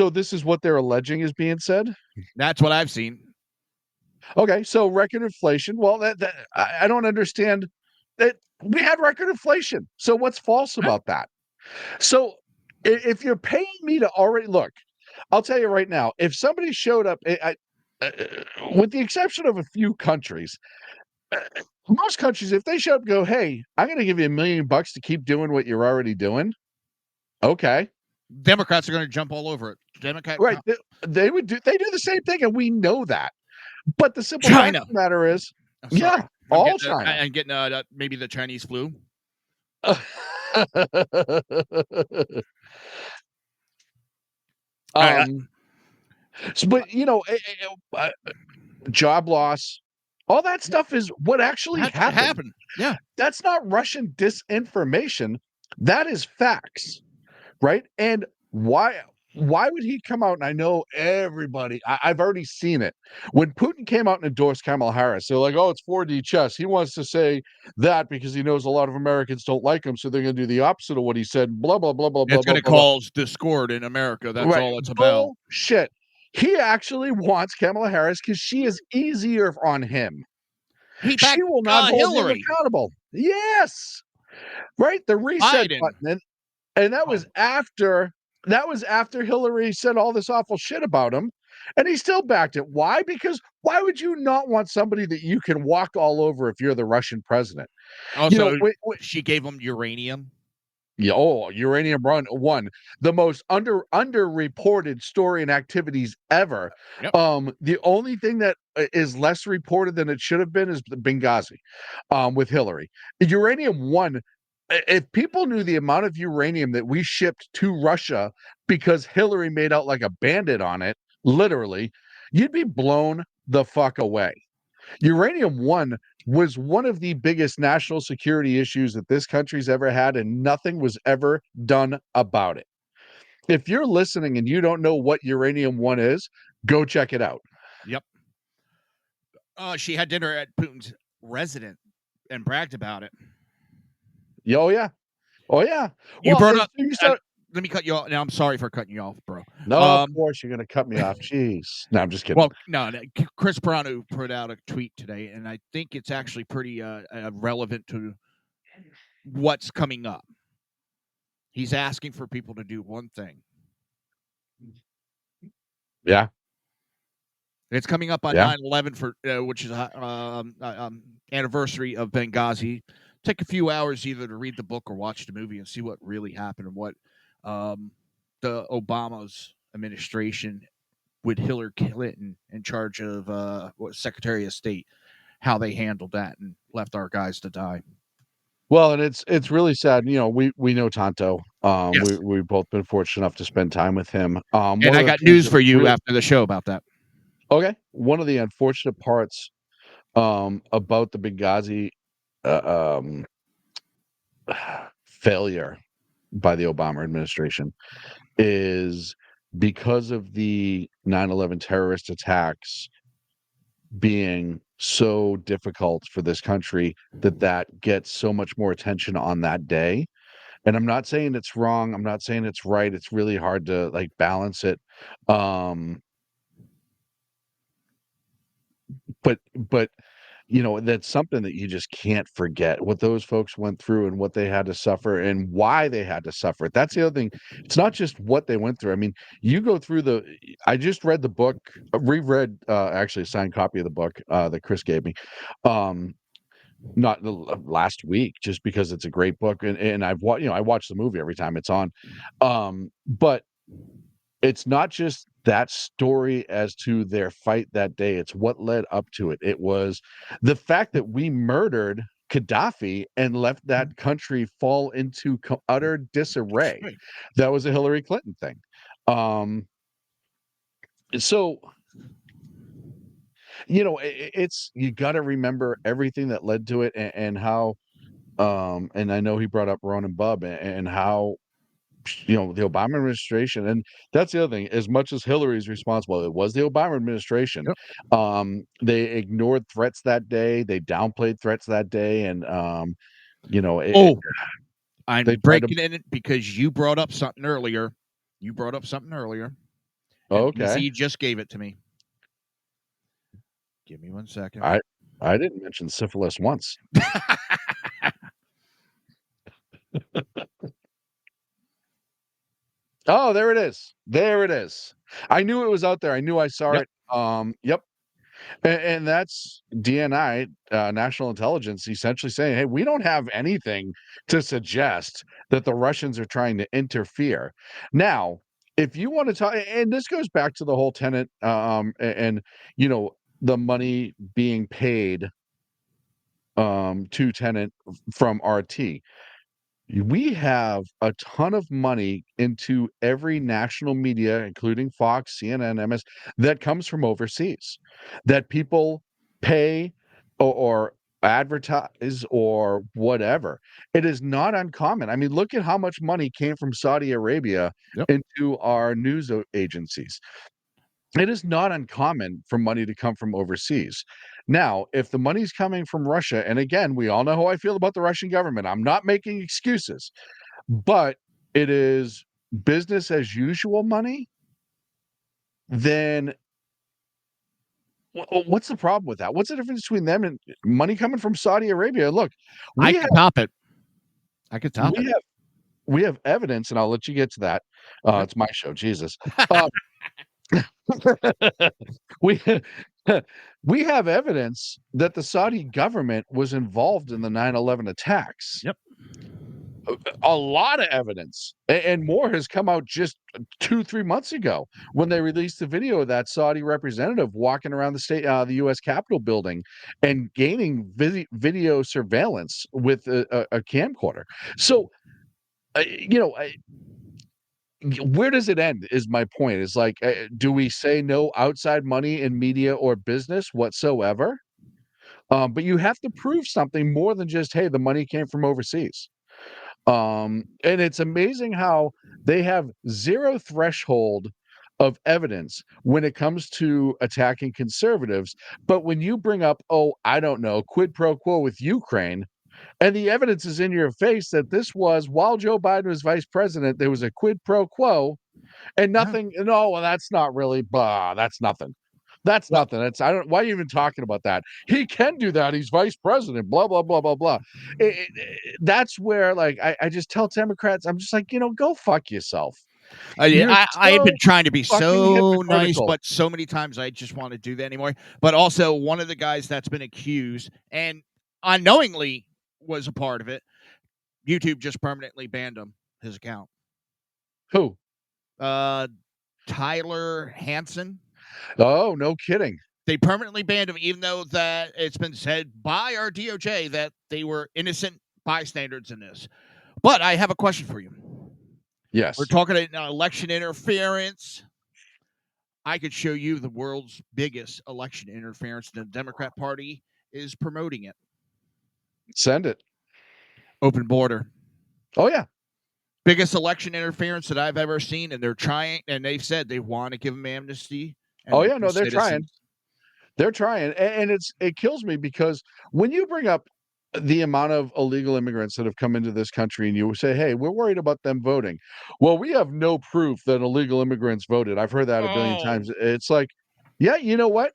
this is what they're alleging is being said. That's what I've seen. Okay, so record inflation. Well, that I don't understand that we had record inflation. So what's false about that? So if you're paying me to already look, I'll tell you right now, if somebody showed up, with the exception of a few countries, most countries, if they show up and go, hey, I'm going to give you $1 million to keep doing what you're already doing. Okay. Democrats are going to jump all over it. Right. They do the same thing. And we know that. But the simple fact of the matter is, all China. And getting maybe the Chinese flu. But job loss, all that stuff is what actually happened. Yeah, that's not Russian disinformation. That is facts, right? And Why would he come out? And I know everybody, I've already seen it. When Putin came out and endorsed Kamala Harris, they're like, oh, it's 4D chess. He wants to say that because he knows a lot of Americans don't like him, so they're going to do the opposite of what he said, blah, blah, blah, blah, blah, It's blah, going to blah, blah. cause discord in America. That's Right. all it's about. Bullshit. He actually wants Kamala Harris because she is easier on him. He She backed will not hold him Hillary. accountable. Yes. Right? The reset Biden. button. And that was after Hillary said all this awful shit about him. And he still backed it. Why? Because why would you not want somebody that you can walk all over if you're the Russian president? Also, she gave him uranium. Yeah, uranium run one, the most underreported story and activities ever. Yep. The only thing that is less reported than it should have been is Benghazi, with Hillary. Uranium one. If people knew the amount of uranium that we shipped to Russia because Hillary made out like a bandit on it, literally, you'd be blown the fuck away. Uranium one was one of the biggest national security issues that this country's ever had, and nothing was ever done about it. If you're listening and you don't know what uranium one is, go check it out. Yep. She had dinner at Putin's residence and bragged about it. Oh yeah. You brought up. Let me cut you off. Now, I'm sorry for cutting you off, bro. No, of course you're going to cut me off. Jeez. No, I'm just kidding. Well, no. Chris Brano put out a tweet today, and I think it's actually pretty relevant to what's coming up. He's asking for people to do one thing. Yeah. It's coming up on 9/11 for which is anniversary of Benghazi. Take a few hours either to read the book or watch the movie and see what really happened and what the Obama's administration with Hillary Clinton in charge of Secretary of State, how they handled that and left our guys to die. Well, and it's really sad. You know, we know Tonto. Yes. We've both been fortunate enough to spend time with him. And I got news for you after the show about that. Okay. One of the unfortunate parts about the Benghazi failure by the Obama administration is because of the 9/11 terrorist attacks being so difficult for this country that gets so much more attention on that day. And I'm not saying it's wrong. I'm not saying it's right. It's really hard to like balance it. But you know, that's something that you just can't forget what those folks went through and what they had to suffer and why they had to suffer it. That's the other thing. It's not just what they went through. I mean, you go through I just read the book, reread actually a signed copy of the book that Chris gave me. Not last week, just because it's a great book, and I watch the movie every time it's on. But it's not just that story as to their fight that day. It's what led up to it. It was the fact that we murdered Gaddafi and left that country fall into utter disarray. That was a Hillary Clinton thing. So, you know, it's you got to remember everything that led to it and how, and I know he brought up Ronan Bubb and how, you know, the Obama administration, and that's the other thing, as much as Hillary's responsible, it was the Obama administration. Yep. They ignored threats that day. They downplayed threats that day. And, you know, I'm breaking in it because you brought up something earlier. Okay. You just gave it to me. Give me 1 second. I didn't mention syphilis once. Oh, there it is. There it is. I knew it was out there. I knew I saw it. Yep. And that's DNI, National Intelligence, essentially saying, hey, we don't have anything to suggest that the Russians are trying to interfere. Now, if you want to talk, and this goes back to the whole tenant, and you know, the money being paid to tenant from RT. We have a ton of money into every national media, including Fox, CNN, MS, that comes from overseas, that people pay or advertise or whatever. It is not uncommon. I mean, look at how much money came from Saudi Arabia into our news agencies. It is not uncommon for money to come from overseas. Now, if the money's coming from Russia, and again, we all know how I feel about the Russian government. I'm not making excuses, but it is business as usual money, then what's the problem with that? What's the difference between them and money coming from Saudi Arabia? Look, I could top it. I could top it. We have evidence, and I'll let you get to that. It's my show, Jesus. we we have evidence that the Saudi government was involved in the 9/11 attacks. Yep. A lot of evidence, and more has come out just 2-3 months ago when they released the video of that Saudi representative walking around the U.S. Capitol building and gaining video surveillance with a camcorder. So, where does it end is my point. Is like, do we say no outside money in media or business whatsoever? But you have to prove something more than just, hey, the money came from overseas. And it's amazing how they have zero threshold of evidence when it comes to attacking conservatives. But when you bring up, I don't know, quid pro quo with Ukraine, and the evidence is in your face that this was while Joe Biden was vice president, there was a quid pro quo and nothing. No, well, that's not really, that's nothing. That's nothing. Why are you even talking about that? He can do that. He's vice president, blah, blah, blah, blah, blah. That's where, like, I just tell Democrats, I'm just like, go fuck yourself. I have been trying to be so nice, but so many times I just want to do that anymore. But also, one of the guys that's been accused and unknowingly was a part of it, YouTube just permanently banned his account. Who? Tyler Hansen. Oh, no kidding. They permanently banned him, even though that it's been said by our DOJ that they were innocent bystanders in this. But I have a question for you. Yes. We're talking about election interference. I could show you the world's biggest election interference. The Democrat Party is promoting it. Send it. Open border. Oh, yeah. Biggest election interference that I've ever seen, and they're trying, and they've said they want to give them amnesty. Oh, yeah, no, they're trying. They're trying, and it kills me because when you bring up the amount of illegal immigrants that have come into this country and you say, hey, we're worried about them voting. Well, we have no proof that illegal immigrants voted. I've heard that a billion times. It's like, yeah, you know what?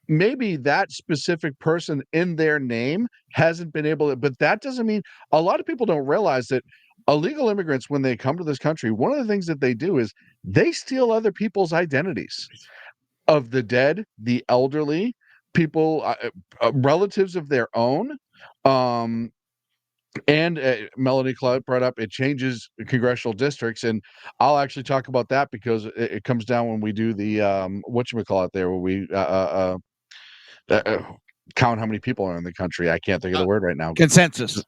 Maybe that specific person in their name hasn't been able to, but that doesn't mean a lot of people don't realize that illegal immigrants, when they come to this country, one of the things that they do is they steal other people's identities of the dead, the elderly, people, relatives of their own. And Melanie Clout brought up it changes congressional districts, and I'll actually talk about that because it comes down when we do the whatchamacallit there, where we count how many people are in the country. I can't think of the word right now. Consensus.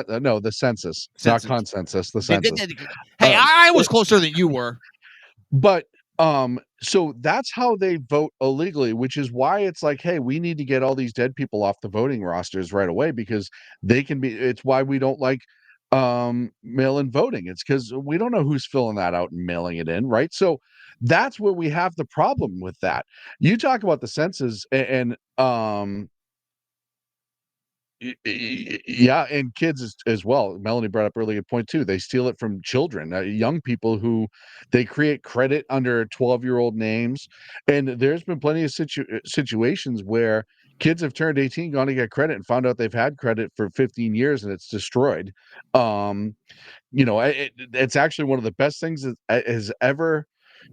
No, the census. Not consensus. The census. Hey, I was closer than you were. But so that's how they vote illegally, which is why it's like, hey, we need to get all these dead people off the voting rosters right away because they can be. It's why we don't like mail-in voting. It's because we don't know who's filling that out and mailing it in, right? So that's where we have the problem with that. You talk about the census and yeah, and kids as well. Melanie brought up a really good point too. They steal it from children, young people who they create credit under 12-year-old names. And there's been plenty of situations where kids have turned 18, gone to get credit, and found out they've had credit for 15 years and it's destroyed. It's actually one of the best things that has ever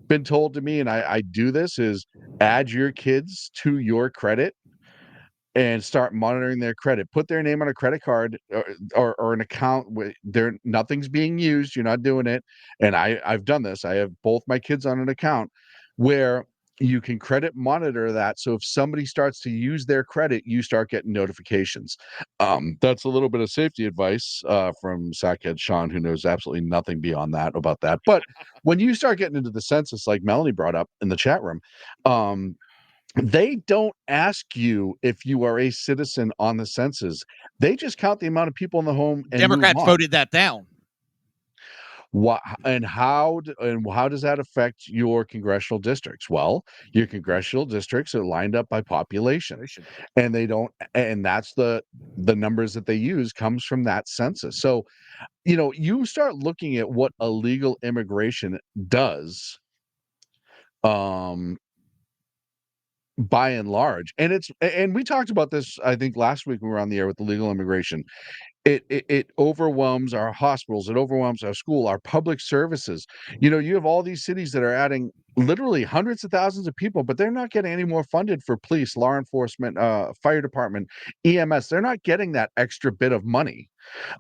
been told to me, and I do this, is add your kids to your credit and start monitoring their credit. Put their name on a credit card or an account where nothing's being used. You're not doing it. And I've done this. I have both my kids on an account where you can credit monitor that. So if somebody starts to use their credit, you start getting notifications. That's a little bit of safety advice from Sackhead Shaun, who knows absolutely nothing beyond that about that. But when you start getting into the census, like Melanie brought up in the chat room, They don't ask you if you are a citizen on the census. They just count the amount of people in the home and move Democrats on. voted that down. How does that affect your congressional districts? Well, your congressional districts are lined up by population, and they don't, and that's the numbers that they use comes from that census. So, you start looking at what illegal immigration does, um, by and large, and we talked about this, I think, last week when we were on the air with illegal immigration. It overwhelms our hospitals, it overwhelms our school, our public services. You have all these cities that are adding literally hundreds of thousands of people, but they're not getting any more funded for police, law enforcement, fire department, EMS. They're not getting that extra bit of money.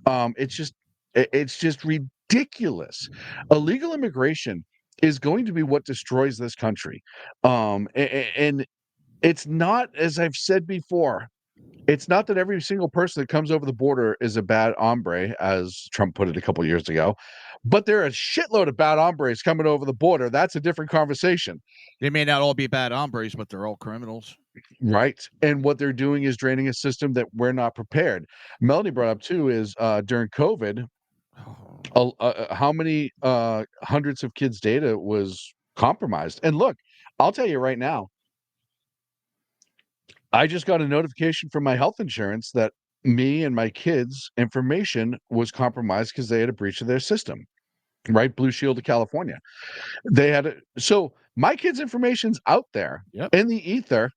It's just ridiculous. Illegal immigration is going to be what destroys this country. And it's not, as I've said before, it's not that every single person that comes over the border is a bad hombre, as Trump put it a couple years ago, but there are a shitload of bad hombres coming over the border. That's a different conversation. They may not all be bad hombres, but they're all criminals. Right. And what they're doing is draining a system that we're not prepared. Melanie brought up too is during COVID, how many hundreds of kids' data was compromised. And look, I'll tell you right now, I just got a notification from my health insurance that me and my kids' information was compromised because they had a breach of their system, right? Blue Shield of California. So my kids' information's out there in the ether.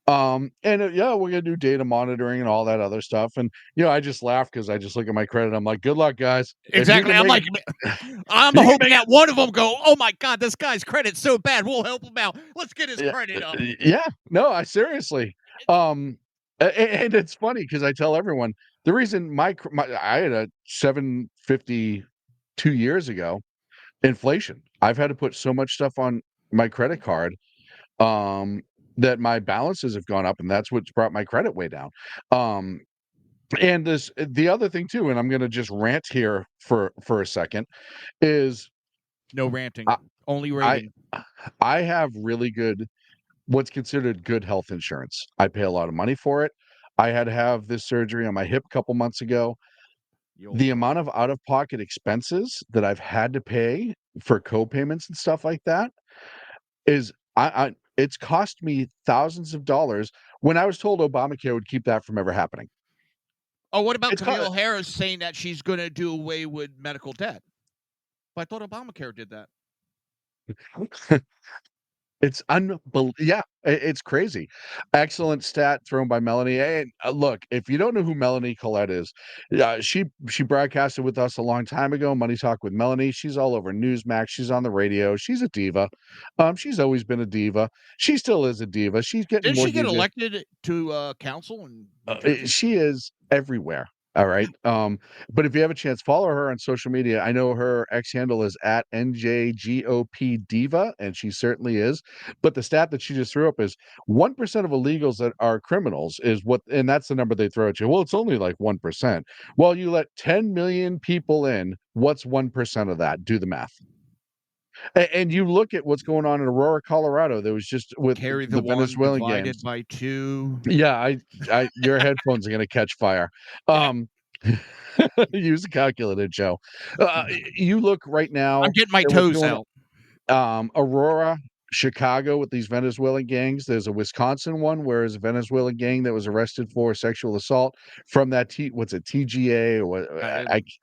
Yeah, we're gonna do data monitoring and all that other stuff. And I just laugh because I just look at my credit. I'm like, good luck, guys. Exactly. I'm like, I'm hoping that one of them go, oh my God, this guy's credit's so bad. We'll help him out. Let's get his credit up. Yeah, no, I seriously. And it's funny because I tell everyone the reason I had a 750 2 years ago inflation. I've had to put so much stuff on my credit card that my balances have gone up, and that's what's brought my credit way down. And the other thing too, and I'm going to just rant here for a second, is no ranting, I, only raving. I have really good, what's considered good health insurance. I pay a lot of money for it. I had to have this surgery on my hip a couple months ago. The amount of out-of-pocket expenses that I've had to pay for co-payments and stuff like that is it's cost me thousands of dollars when I was told Obamacare would keep that from ever happening. Oh, what about Camille Harris saying that she's going to do away with medical debt? But I thought Obamacare did that. It's unbelievable. Yeah, it's crazy. Excellent stat thrown by Melanie. And look, if you don't know who Melanie Collette is, she broadcasted with us a long time ago. Money Talk with Melanie. She's all over Newsmax. She's on the radio. She's a diva. She's always been a diva. She still is a diva. She's getting Didn't more. She get elected to council? She is everywhere. All right. But if you have a chance, follow her on social media. I know her X handle is at NJGOP Diva, and she certainly is. But the stat that she just threw up is 1% of illegals that are criminals is what, and that's the number they throw at you. Well, it's only like 1%. Well, you let 10 million people in. What's 1% of that? Do the math. And you look at what's going on in Aurora, Colorado. There was just with Carry the Venezuelan divided gangs. by 2. Yeah, your headphones are going to catch fire. Use a calculator, Joe. You look right now. I'm getting my toes out. Aurora, Chicago with these Venezuelan gangs. There's a Wisconsin one where there's a Venezuelan gang that was arrested for sexual assault from that what's it, TGA or what?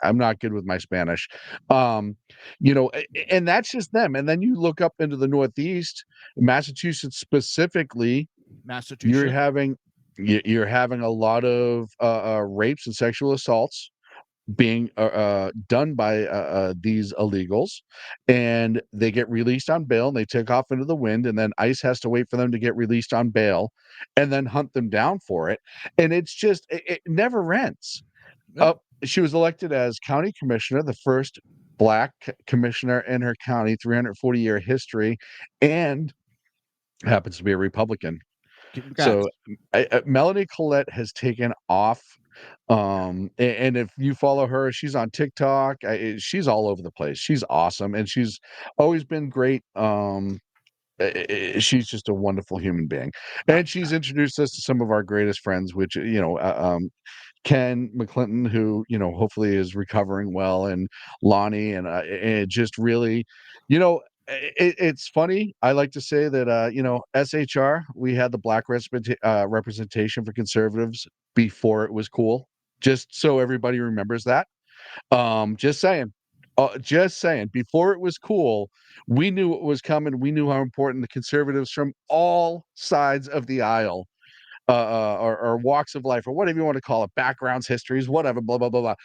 I'm not good with my Spanish. And that's just them. And then you look up into the Northeast, Massachusetts specifically. You're having a lot of rapes and sexual assaults being done by these illegals, and they get released on bail and they take off into the wind, and then ICE has to wait for them to get released on bail and then hunt them down for it. And it's just it never ends. She was elected as county commissioner, the first Black commissioner in her county, 340-year history, and happens to be a Republican. So Melanie Collette has taken off. And if you follow her, she's on TikTok. She's all over the place. She's awesome, and she's always been great. she's just a wonderful human being, and she's introduced us to some of our greatest friends, which Ken McClinton, who hopefully is recovering well, and Lonnie, and it just really, it's funny. I like to say that SHR, we had the black representation for conservatives before it was cool. Just so everybody remembers that. Just saying. Just saying. Before it was cool, we knew it was coming. We knew how important the conservatives from all sides of the aisle, or walks of life, or whatever you want to call it, backgrounds, histories, whatever, blah blah blah blah.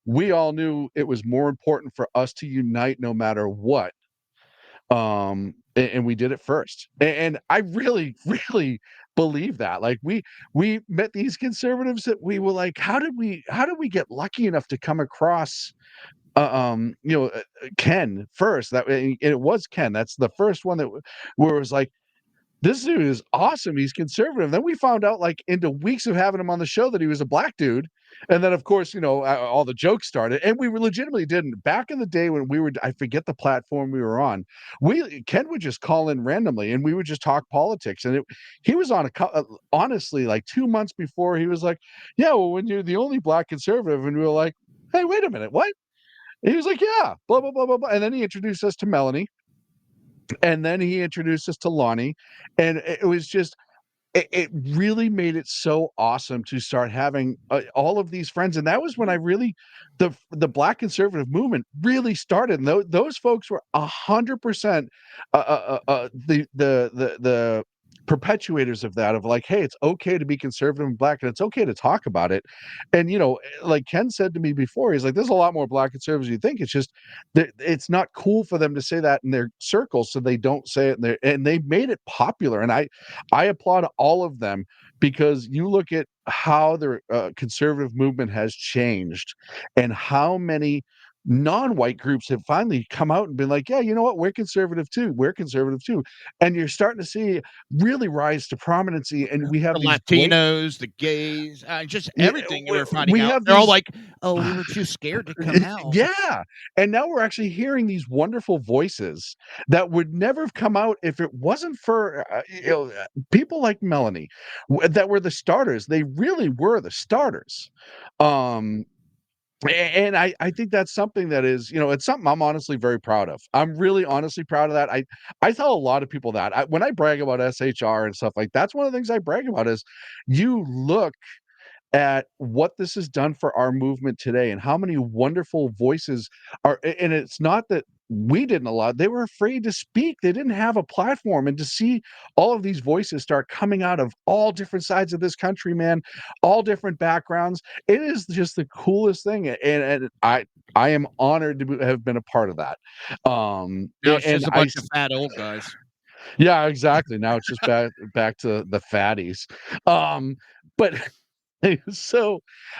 We all knew it was more important for us to unite no matter what. And we did it first, and I really really believe that. Like we met these conservatives that we were like, how did we get lucky enough to come across Ken first? That and it was Ken. That's the first one where it was like, this dude is awesome. He's conservative. Then we found out, like, into weeks of having him on the show, that he was a black dude. And then, of course, all the jokes started. And we were legitimately didn't. Back in the day when we were, I forget the platform we were on, Ken would just call in randomly and we would just talk politics. And he was on honestly, like 2 months before, he was like, yeah, well, when you're the only black conservative. And we were like, hey, wait a minute, what? And he was like, yeah, blah, blah, blah, blah, blah. And then he introduced us to Melanie. And then he introduced us to Lonnie, and it was just, it really made it so awesome to start having all of these friends. And that was when I really, the black conservative movement really started. And those folks were 100% the perpetuators of that, of like, hey, it's okay to be conservative and black, and it's okay to talk about it. And like Ken said to me before, he's like, there's a lot more black conservatives you think. It's just that it's not cool for them to say that in their circles, so they don't say it. And they made it popular, and I applaud all of them, because you look at how the conservative movement has changed, and how many non-white groups have finally come out and been like, yeah, you know what, we're conservative too, and you're starting to see really rise to prominency. And we have The these Latinos, the gays, just everything we're finding we out. have They're all these- like, "Oh, we were too scared to come out." Yeah, and now we're actually hearing these wonderful voices that would never have come out if it wasn't for people like Melanie, that were the starters. They really were the starters. And I think that's something that is, it's something I'm honestly very proud of. I'm really honestly proud of that. I tell a lot of people that when I brag about SHR and stuff, like, that's one of the things I brag about is, you look at what this has done for our movement today, and how many wonderful voices are. And it's not that we didn't allow, they were afraid to speak, they didn't have a platform. And to see all of these voices start coming out of all different sides of this country, man, all different backgrounds, it is just the coolest thing. And I am honored to have been a part of that. Now it's just a bunch of fat old guys. Yeah, exactly. Now it's just back to the fatties. But so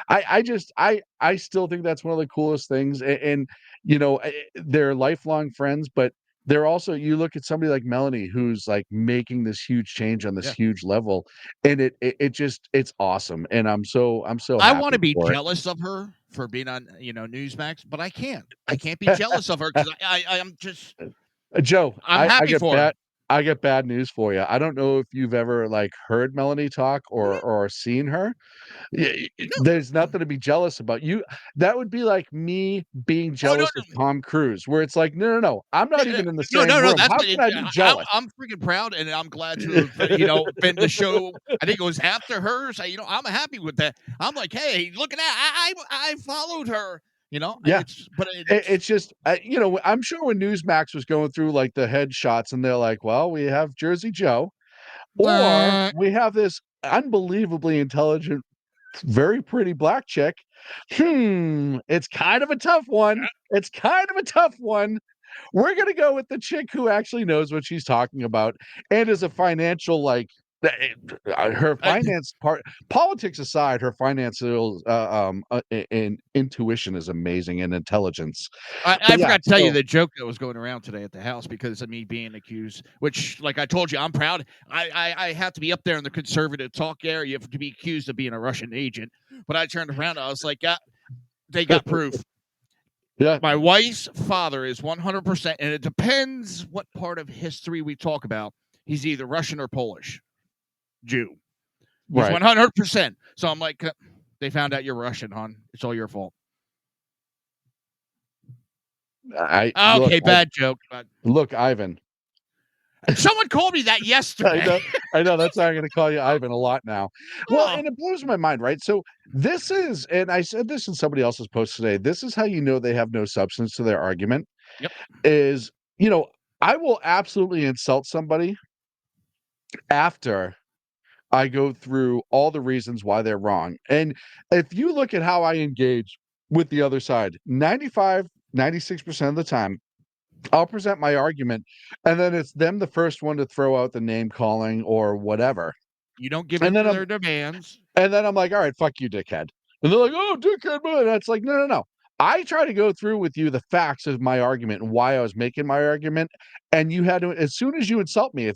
I still think that's one of the coolest things. And they're lifelong friends, but they're also, you look at somebody like Melanie, who's like making this huge change on this huge level, and it's awesome. And I'm so I happy want to be for it. jealous of her for being on Newsmax, but I can't. I can't be jealous of her, because I'm just Joe, I'm happy for her. I get bad news for you. I don't know if you've ever, like, heard Melanie talk or seen her. There's nothing to be jealous about. That would be like me being jealous of Tom Cruise, where it's like, no, I'm not even in the same room. That's How can I be jealous? I'm freaking proud, and I'm glad to have been the show. I think it was after hers. I'm happy with that. I'm like, hey, look at that. I followed her. Yeah, it's just, I'm sure when Newsmax was going through, like, the headshots, and they're like, well, we have Jersey Joe, or we have this unbelievably intelligent, very pretty black chick. It's kind of a tough one. We're gonna go with the chick who actually knows what she's talking about, and is a financial, like, her finance part, politics aside, her financial and intuition is amazing, and intelligence. I forgot to tell you the joke that was going around today at the house because of me being accused, which, like I told you, I'm proud. I have to be up there in the conservative talk area to be accused of being a Russian agent. But I turned around and I was like, they got proof. Yeah. My wife's father is 100%, and it depends what part of history we talk about. he's either Russian or Polish Jew. He's Right. 100%. So I'm like, they found out you're Russian, hon. It's all your fault. Okay, bad joke. But Look, Ivan. someone called me that yesterday. I know. That's why I'm going to call you Ivan a lot now. Well, and it blows my mind, right? So this is, and I said this in somebody else's post today. This is how you know they have no substance to their argument. Yep. Is, I will absolutely insult somebody after I go through all the reasons why they're wrong. And if you look at how I engage with the other side, 96% of the time, I'll present my argument, and then it's them the first one to throw out the name calling or whatever. You don't give in to their demands. And then I'm like, all right, fuck you, dickhead. And they're like, oh, dickhead, man. That's like, no. I try to go through with you the facts of my argument and why I was making my argument. And you had to, as soon as you insult me,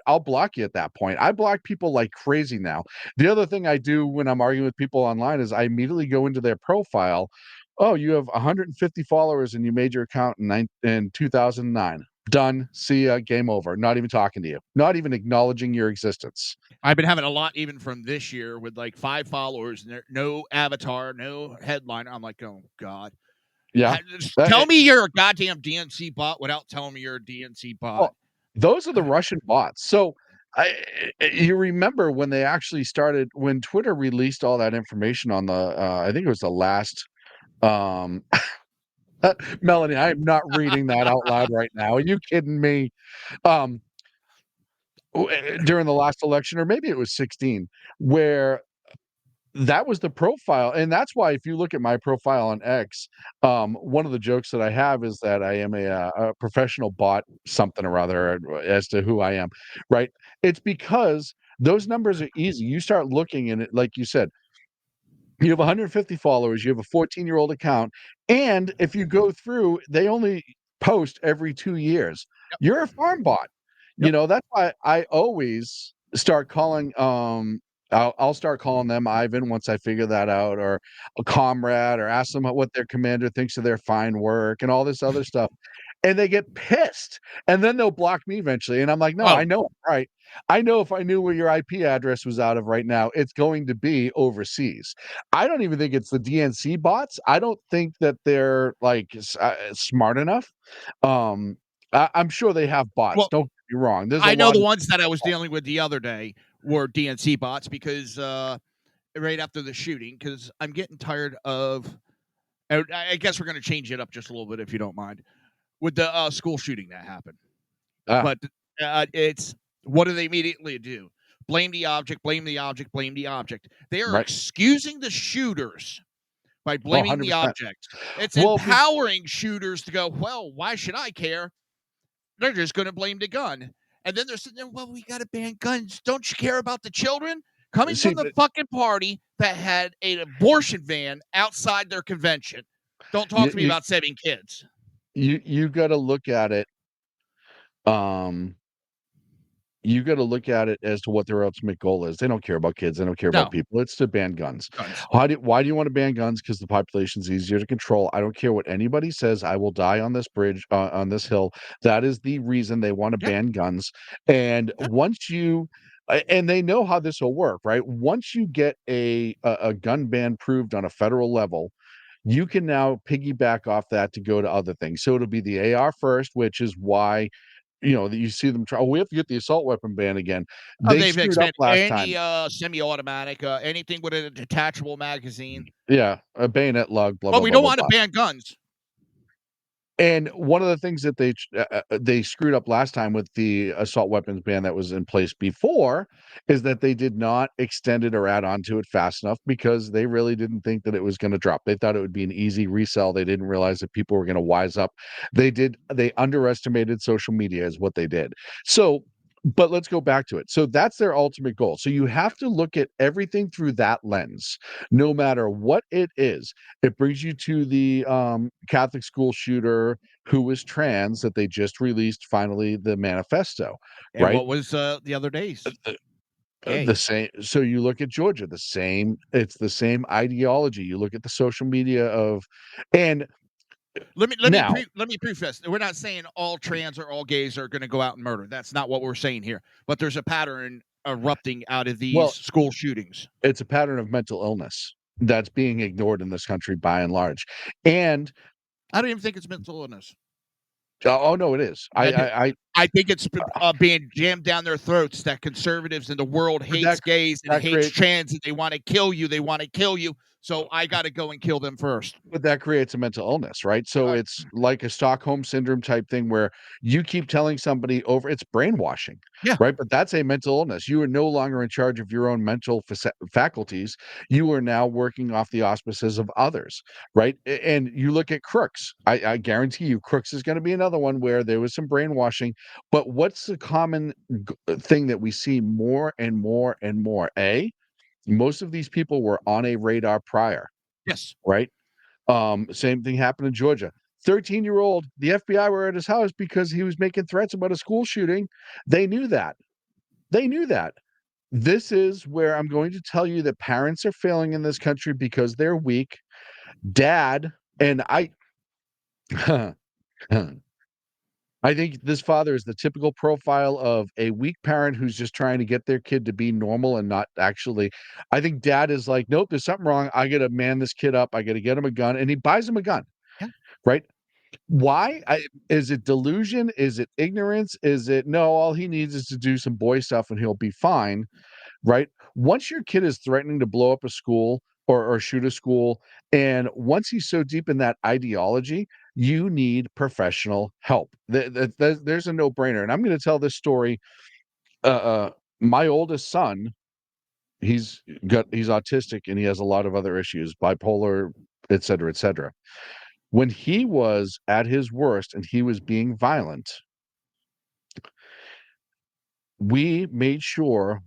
I'll block you at that point. I block people like crazy now. The other thing I do when I'm arguing with people online is I immediately go into their profile. Oh, you have 150 followers and you made your account in 2009. Done. See ya. Game over. Not even talking to you. Not even acknowledging your existence. I've been having a lot even from this year with like 5 followers and no avatar, no headliner. I'm like, oh, God. Yeah. Tell me you're a goddamn DNC bot without telling me you're a DNC bot. Well, those are the Russian bots. So you remember when they actually started, when Twitter released all that information on the, I think it was the last, Melanie, I am not reading that out loud right now. Are you kidding me? During the last election, or maybe it was 16, where that was the profile. And that's why if you look at my profile on X, one of the jokes that I have is that I am a professional bot something or other as to who I am, right? It's because those numbers are easy. You start looking in it, like you said, you have 150 followers, you have a 14-year-old account, and if you go through, they only post every 2 years. Yep. You're a farm bot. Yep. That's why I always start calling I'll start calling them Ivan once I figure that out, or a comrade, or ask them what their commander thinks of their fine work and all this other stuff. And they get pissed. And then they'll block me eventually. And I'm like, no, I know, right? I know if I knew where your IP address was out of right now, it's going to be overseas. I don't even think it's the DNC bots. I don't think that they're like smart enough. I'm sure they have bots. Well, don't get me wrong. I know the ones that I was dealing with the other day were DNC bots because right after the shooting, because I'm getting tired of. I guess we're going to change it up just a little bit if you don't mind, with the school shooting that happened. But it's what do they immediately do? Blame the object, blame the object, blame the object. They are excusing the shooters by blaming the object. It's empowering shooters to go, well, why should I care? They're just going to blame the gun. And then they're sitting there, well, we got to ban guns. Don't you care about the children? Coming from the fucking party that had an abortion van outside their convention. Don't talk to me about saving kids. You got to look at it. You got to look at it as to what their ultimate goal is. They don't care about kids. They don't care about people. It's to ban guns. Why do you want to ban guns? Because the population's easier to control. I don't care what anybody says. I will die on this bridge, on this hill. That is the reason they want to ban guns. And once you, and they know how this will work, right? Once you get a gun ban proved on a federal level, you can now piggyback off that to go to other things. So it'll be the AR first, which is why you see them try. Oh, we have to get the assault weapon ban again. They screwed up last time. Semi-automatic, anything with a detachable magazine. Yeah, a bayonet lug. Blah, but blah, we blah, don't blah, want to ban guns. And one of the things that they screwed up last time with the assault weapons ban that was in place before is that they did not extend it or add on to it fast enough because they really didn't think that it was going to drop. They thought it would be an easy resell. They didn't realize that people were going to wise up. They underestimated social media is what they did. So, but let's go back to it. So that's their ultimate goal. So you have to look at everything through that lens, no matter what it is. It brings you to the Catholic school shooter who was trans that they just released finally the manifesto. And right? What was the other days? The same. So you look at Georgia, it's the same ideology. You look at the social media and Let me Now- preface. We're not saying all trans or all gays are going to go out and murder. That's not what we're saying here. But there's a pattern erupting out of these school shootings. It's a pattern of mental illness that's being ignored in this country by and large. And I don't even think it's mental illness. oh no, it is. I think it's being jammed down their throats that conservatives in the world hates gays and hates trans, and they want to kill you. They want to kill you. So I got to go and kill them first. But that creates a mental illness, right? So it's like a Stockholm syndrome type thing where you keep telling somebody over, it's brainwashing, right? But that's a mental illness. You are no longer in charge of your own mental faculties. You are now working off the auspices of others, right? And you look at crooks. I guarantee you, crooks is going to be another one where there was some brainwashing. But what's the common thing that we see more and more and more? Most of these people were on a radar prior. Yes. Right. Same thing happened in Georgia. 13-year-old, the FBI were at his house because he was making threats about a school shooting. They knew that. This is where I'm going to tell you that parents are failing in this country because they're weak. Dad, and I think this father is the typical profile of a weak parent who's just trying to get their kid to be normal and not actually. I think dad is like, nope, there's something wrong. I got to man this kid up. I got to get him a gun. And he buys him a gun. Yeah. Right. Why? Is it delusion? Is it ignorance? Is it no? All he needs is to do some boy stuff and he'll be fine. Right. Once your kid is threatening to blow up a school or shoot a school, and once he's so deep in that ideology, you need professional help. There's a no-brainer. And I'm going to tell this story. My oldest son, he's autistic and he has a lot of other issues, bipolar, et cetera, et cetera. When he was at his worst and he was being violent, we made sure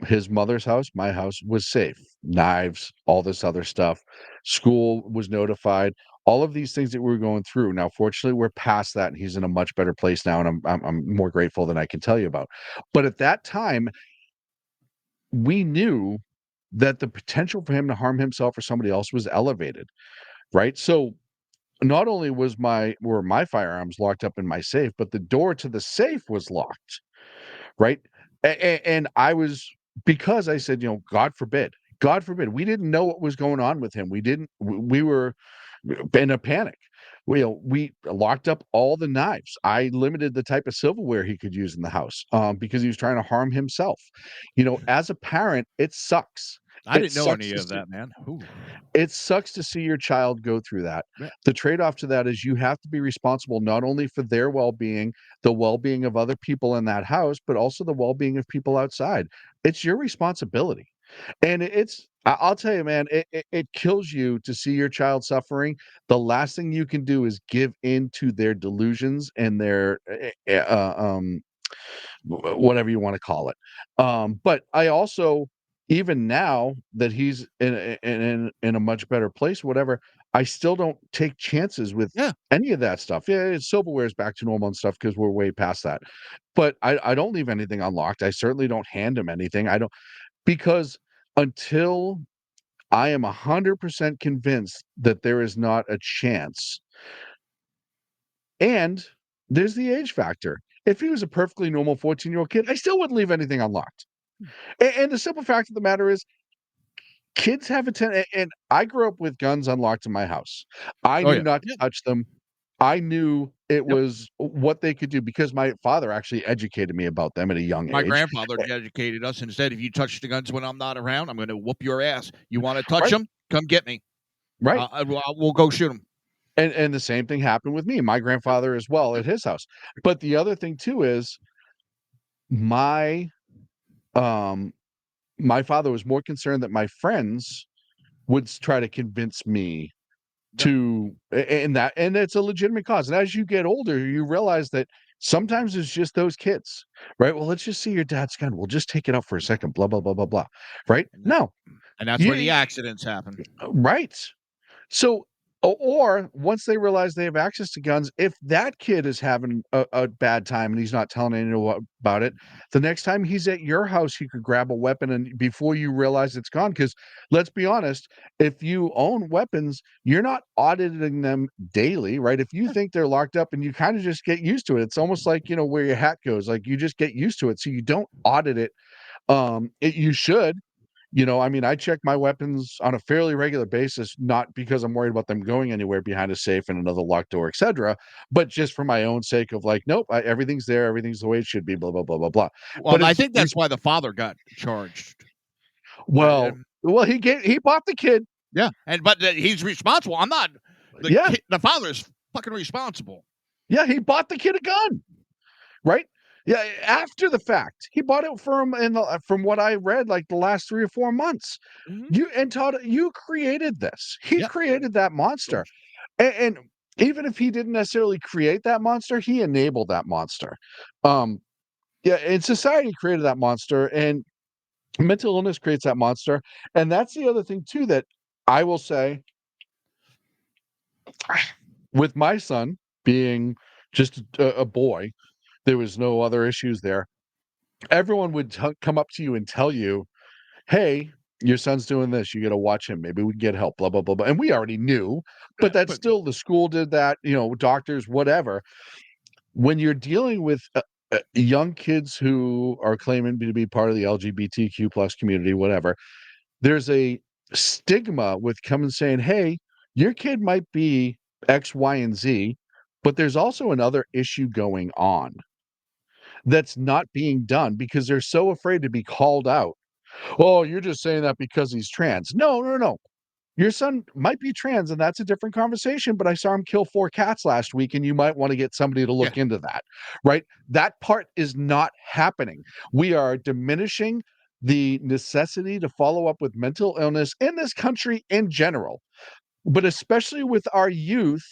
his mother's house, my house, was safe. Knives, all this other stuff. School was notified. All of these things that we were going through. Now, fortunately, we're past that, and he's in a much better place now, and I'm more grateful than I can tell you about. But at that time, we knew that the potential for him to harm himself or somebody else was elevated, right? So not only were my firearms locked up in my safe, but the door to the safe was locked, right? And I was, because I said, God forbid, we didn't know what was going on with him. We were in a panic. We locked up all the knives. I limited the type of silverware he could use in the house because he was trying to harm himself. As a parent, it sucks. I didn't know any of that, man. Ooh. It sucks to see your child go through that. Yeah. The trade-off to that is you have to be responsible not only for their well-being, the well-being of other people in that house, but also the well-being of people outside. It's your responsibility. And I'll tell you, man, it kills you to see your child suffering. The last thing you can do is give in to their delusions and their whatever you want to call it. But I also, even now that he's in a much better place, whatever, I still don't take chances with any of that stuff. Yeah, silverware is back to normal and stuff because we're way past that. But I don't leave anything unlocked. I certainly don't hand him anything. I don't, because until I am 100% convinced that there is not a chance. And there's the age factor. If he was a perfectly normal 14-year-old kid, I still wouldn't leave anything unlocked. And the simple fact of the matter is, kids have a tendency, and I grew up with guns unlocked in my house. I knew not to touch them. I knew it was what they could do because my father actually educated me about them at a young age. My grandfather educated us and said, if you touch the guns when I'm not around, I'm going to whoop your ass. You want to touch them? Come get me. Right. We'll go shoot them. And the same thing happened with me, my grandfather as well at his house. But the other thing too is my father was more concerned that my friends would try to convince me to, and it's a legitimate cause. And as you get older, you realize that sometimes it's just those kids, right? Well, let's just see your dad's gun. We'll just take it out for a second, blah, blah, blah, blah, blah. Right? No. And that's where the accidents happen. Right. So Or once they realize they have access to guns, if that kid is having a bad time and he's not telling anyone about it, the next time he's at your house, he could grab a weapon and before you realize it's gone. Because let's be honest, if you own weapons, you're not auditing them daily, right? If you think they're locked up and you kind of just get used to it, it's almost like, where your hat goes, like you just get used to it. So you don't audit it. You should. I check my weapons on a fairly regular basis, not because I'm worried about them going anywhere behind a safe and another locked door, etc., but just for my own sake of like, nope, everything's there, everything's the way it should be, blah blah blah blah blah. Well, But I think that's why the father got charged. well, he bought the kid. Yeah, but he's responsible. I'm not. The father's fucking responsible. Yeah, he bought the kid a gun, right? Yeah, after the fact, he bought it from what I read, like the last 3 or 4 months. Todd, you created this. He created that monster, and even if he didn't necessarily create that monster, he enabled that monster. And society created that monster, and mental illness creates that monster, and that's the other thing too that I will say. With my son being just a boy. There was no other issues there. Everyone would come up to you and tell you, hey, your son's doing this. You got to watch him. Maybe we can get help, blah, blah, blah, blah. And we already knew, but that's still the school did that, doctors, whatever. When you're dealing with young kids who are claiming to be part of the LGBTQ plus community, whatever, there's a stigma with coming saying, hey, your kid might be X, Y, and Z, but there's also another issue going on that's not being done because they're so afraid to be called out. Oh, you're just saying that because he's trans. No. Your son might be trans, and that's a different conversation, but I saw him kill 4 cats last week, and you might want to get somebody to look into that, right? That part is not happening. We are diminishing the necessity to follow up with mental illness in this country in general, but especially with our youth,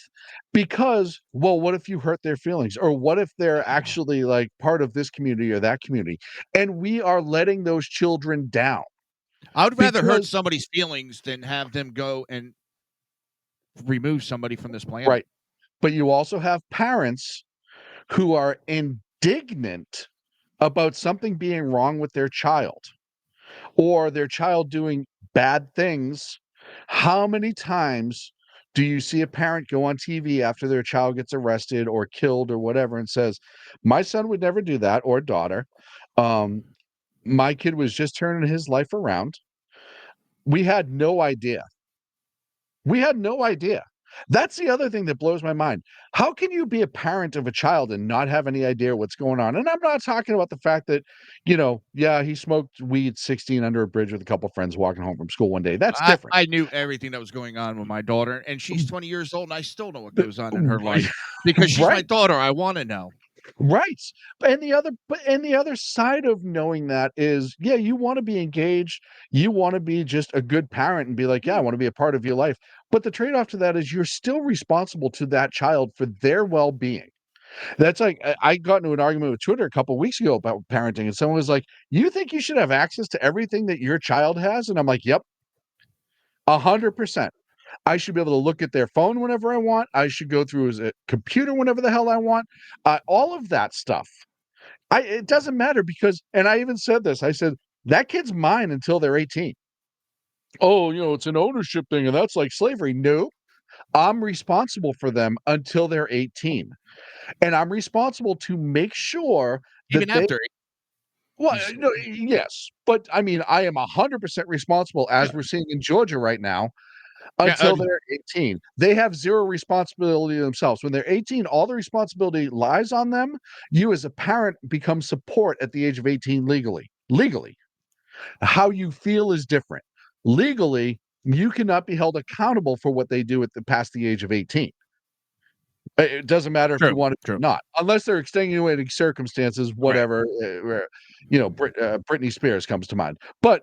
because, well, what if you hurt their feelings? Or what if they're actually like part of this community or that community? And we are letting those children down. I would rather hurt somebody's feelings than have them go and remove somebody from this planet. Right. But you also have parents who are indignant about something being wrong with their child or their child doing bad things. How many times do you see a parent go on TV after their child gets arrested or killed or whatever and says, my son would never do that, or daughter. My kid was just turning his life around. We had no idea. That's the other thing that blows my mind. How can you be a parent of a child and not have any idea what's going on? And I'm not talking about the fact that, he smoked weed 16 under a bridge with a couple friends walking home from school one day. That's different. I knew everything that was going on with my daughter, and she's 20 years old, and I still know what goes on in her life because she's my daughter. I want to know. Right. And the other side of knowing that is, you want to be engaged. You want to be just a good parent and be like, I want to be a part of your life. But the trade-off to that is you're still responsible to that child for their well-being. That's like, I got into an argument with Twitter a couple of weeks ago about parenting, and someone was like, you think you should have access to everything that your child has? And I'm like, yep, 100%. I should be able to look at their phone whenever I want. I should go through his computer whenever the hell I want. All of that stuff. It doesn't matter because, and I even said this, I said, that kid's mine until they're 18. Oh, it's an ownership thing and that's like slavery. No, I'm responsible for them until they're 18. And I'm responsible to make sure that even after. Well, no, yes. But I mean, I am 100% responsible, as we're seeing in Georgia right now, until they're 18. They have zero responsibility themselves. When they're 18, all the responsibility lies on them. You as a parent become support at the age of 18 legally. How you feel is different. Legally, you cannot be held accountable for what they do past the age of 18. It doesn't matter if you want it or not, unless they're extenuating circumstances, whatever. Right. Britney Spears comes to mind. But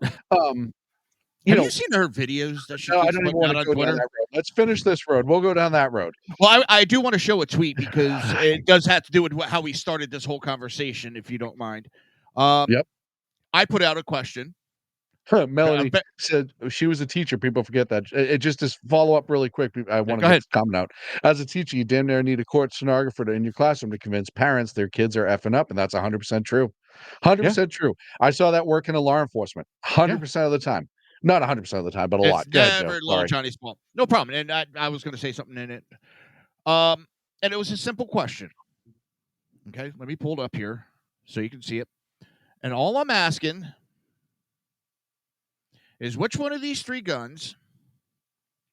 have you seen her videos that she I don't even want to go down that road. Let's finish this road. We'll go down that road. Well, I do want to show a tweet because it does have to do with how we started this whole conversation, if you don't mind. Yep. I put out a question. Melanie said she was a teacher. People forget that. It just is follow up really quick. I want to Go ahead. get this comment out. As a teacher, you damn near need a court stenographer in your classroom to convince parents their kids are effing up, and that's 100% true. 100% true. I saw that work in law enforcement 100% of the time. Not 100% of the time, but a lot. It's Go ahead, Joe. never little Johnny's fault. No problem. And I was going to say something in it. And it was a simple question. Okay, let me pull it up here so you can see it. And all I'm asking is which one of these 3 guns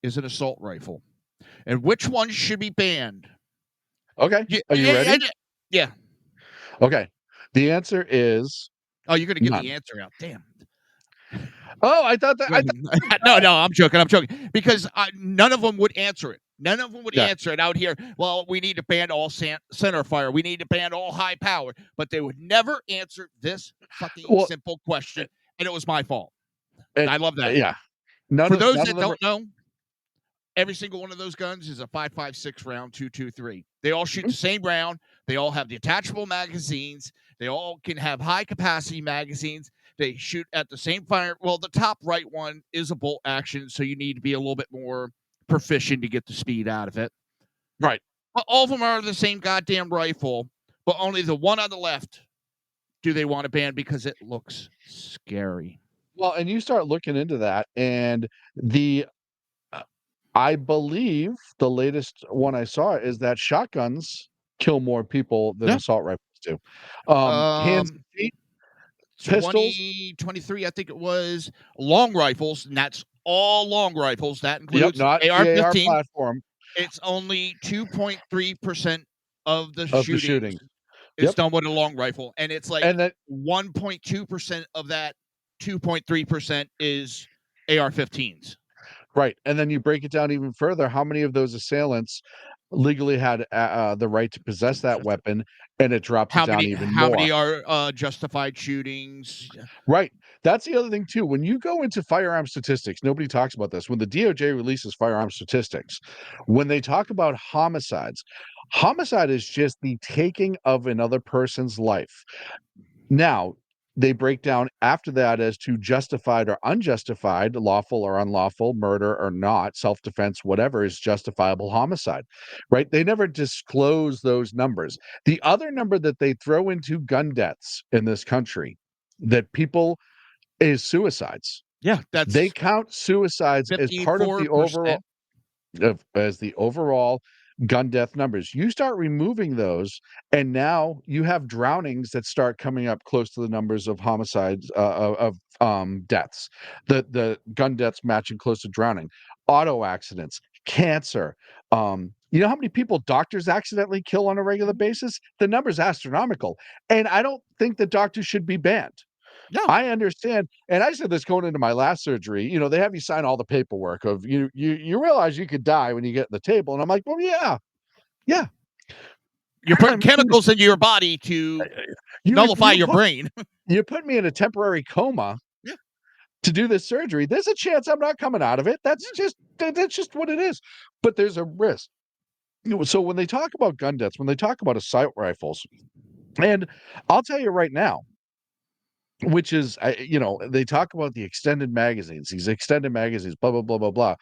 is an assault rifle? And which one should be banned? Okay. Are you ready? Yeah. Okay. The answer is... Oh, you're going to give none. the answer out. Damn. Oh, I thought that... No, I'm joking. Because none of them would answer it. None of them would answer it out here. Well, we need to ban all center fire. We need to ban all high power. But they would never answer this fucking simple question. And it was my fault. And I love that. Yeah. For those that don't know, every single one of those guns is a 5.56 round 223. They all shoot the same round. They all have the attachable magazines. They all can have high capacity magazines. They shoot at the same fire. Well, the top right one is a bolt action, so you need to be a little bit more proficient to get the speed out of it. Right. But all of them are the same goddamn rifle, but only the one on the left do they want to ban because it looks scary. Well, and you start looking into that, and I believe the latest one I saw is that shotguns kill more people than assault rifles do. Hands and feet, pistols. 2023, I think it was, long rifles, and that's all long rifles. That includes not AR-15. AR platform. It's only 2.3% of the shooting. It's done with a long rifle, and it's like 1.2% of that 2.3% is AR-15s. Right, and then you break it down even further. How many of those assailants legally had the right to possess that weapon, and it drops it down even more? How many are justified shootings? Right. That's the other thing, too. When you go into firearm statistics, nobody talks about this. When the DOJ releases firearm statistics, when they talk about homicides, homicide is just the taking of another person's life. Now, they break down after that as to justified or unjustified, lawful or unlawful, murder or not, self-defense, whatever is justifiable homicide, right? They never disclose those numbers. The other number that they throw into gun deaths in this country that people is suicides. Yeah, they count suicides as part of the overall gun death numbers. You start removing those, and now you have drownings that start coming up close to the numbers of homicides, deaths. The gun deaths matching close to drowning. Auto accidents, cancer. You know how many people doctors accidentally kill on a regular basis? The number's astronomical, and I don't think that doctors should be banned. No. I understand, and I said this going into my last surgery. You know, they have you sign all the paperwork of you realize you could die when you get in the table, and I'm like, well, yeah. You're putting chemicals into your body to nullify your brain. You put me in a temporary coma to do this surgery. There's a chance I'm not coming out of it. That's just what it is. But there's a risk. So when they talk about gun deaths, when they talk about assault rifles, and I'll tell you right now, which is, they talk about the extended magazines, these extended magazines, blah, blah, blah, blah, blah.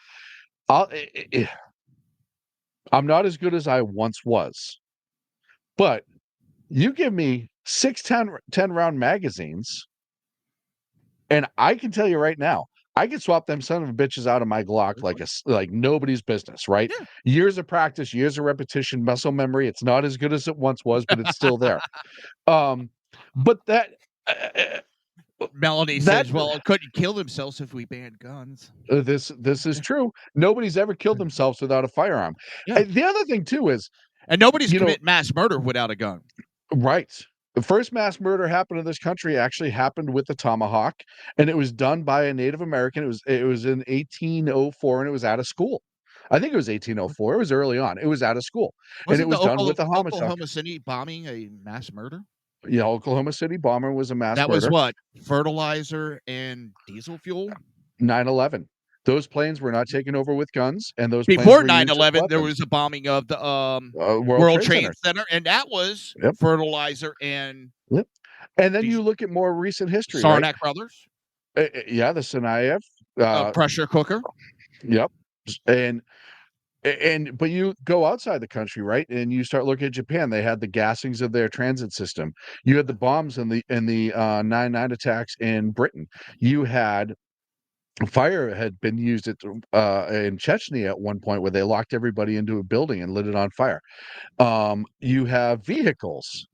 I'm not as good as I once was, but you give me 6 10-round magazines, and I can tell you right now, I can swap them son of a bitches out of my Glock like nobody's business, right? Yeah. Years of practice, years of repetition, muscle memory. It's not as good as it once was, but it's still there. But that... Melanie says, well, couldn't kill themselves if we banned guns. This is true. Nobody's ever killed themselves without a firearm. Yeah. The other thing, too, is... And nobody's commit mass murder without a gun. Right. The first mass murder happened in this country actually happened with the tomahawk, and it was done by a Native American. It was in 1804, and it was out of school. I think it was 1804. It was early on. It was out of school. And it was done with the tomahawk. Oklahoma City bombing a mass murder? Yeah, Oklahoma City bomber was a mass murder. That was what? Fertilizer and diesel fuel? 9/11. Those planes were not taken over with guns, and those before 9/11, there was a bombing of the World Trade Center, and that was fertilizer and. Yep. And then you look at more recent history. Sarnak brothers. Yeah, the Sinayev. Pressure cooker. Yep. And but you go outside the country, right? And you start looking at Japan. They had the gassings of their transit system. You had the bombs in the 9/9 attacks in Britain. You had fire had been used in Chechnya at one point where they locked everybody into a building and lit it on fire. You have vehicles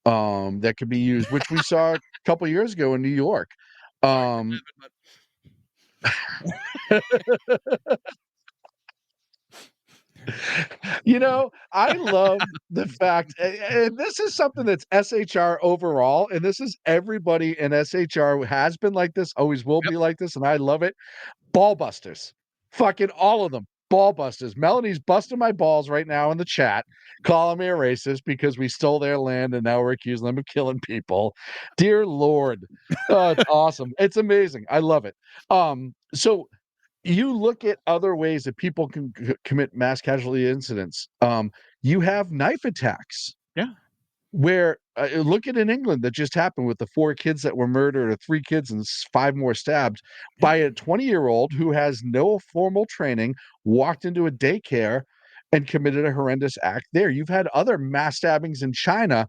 that could be used, which we saw a couple years ago in New York. Um, I love the fact, and this is something that's SHR overall, and this is everybody in SHR has been like this, always will be like this, and I love it. Ball busters. Fucking all of them. Ball busters. Melanie's busting my balls right now in the chat, calling me a racist because we stole their land and now we're accusing them of killing people. Dear Lord. Oh, it's awesome. It's amazing. I love it. So you look at other ways that people can commit mass casualty incidents. You have knife attacks. Yeah. Where look at in England that just happened with the 4 kids that were murdered, or 3 kids and 5 more stabbed by a 20-year-old who has no formal training, walked into a daycare and committed a horrendous act there. You've had other mass stabbings in China.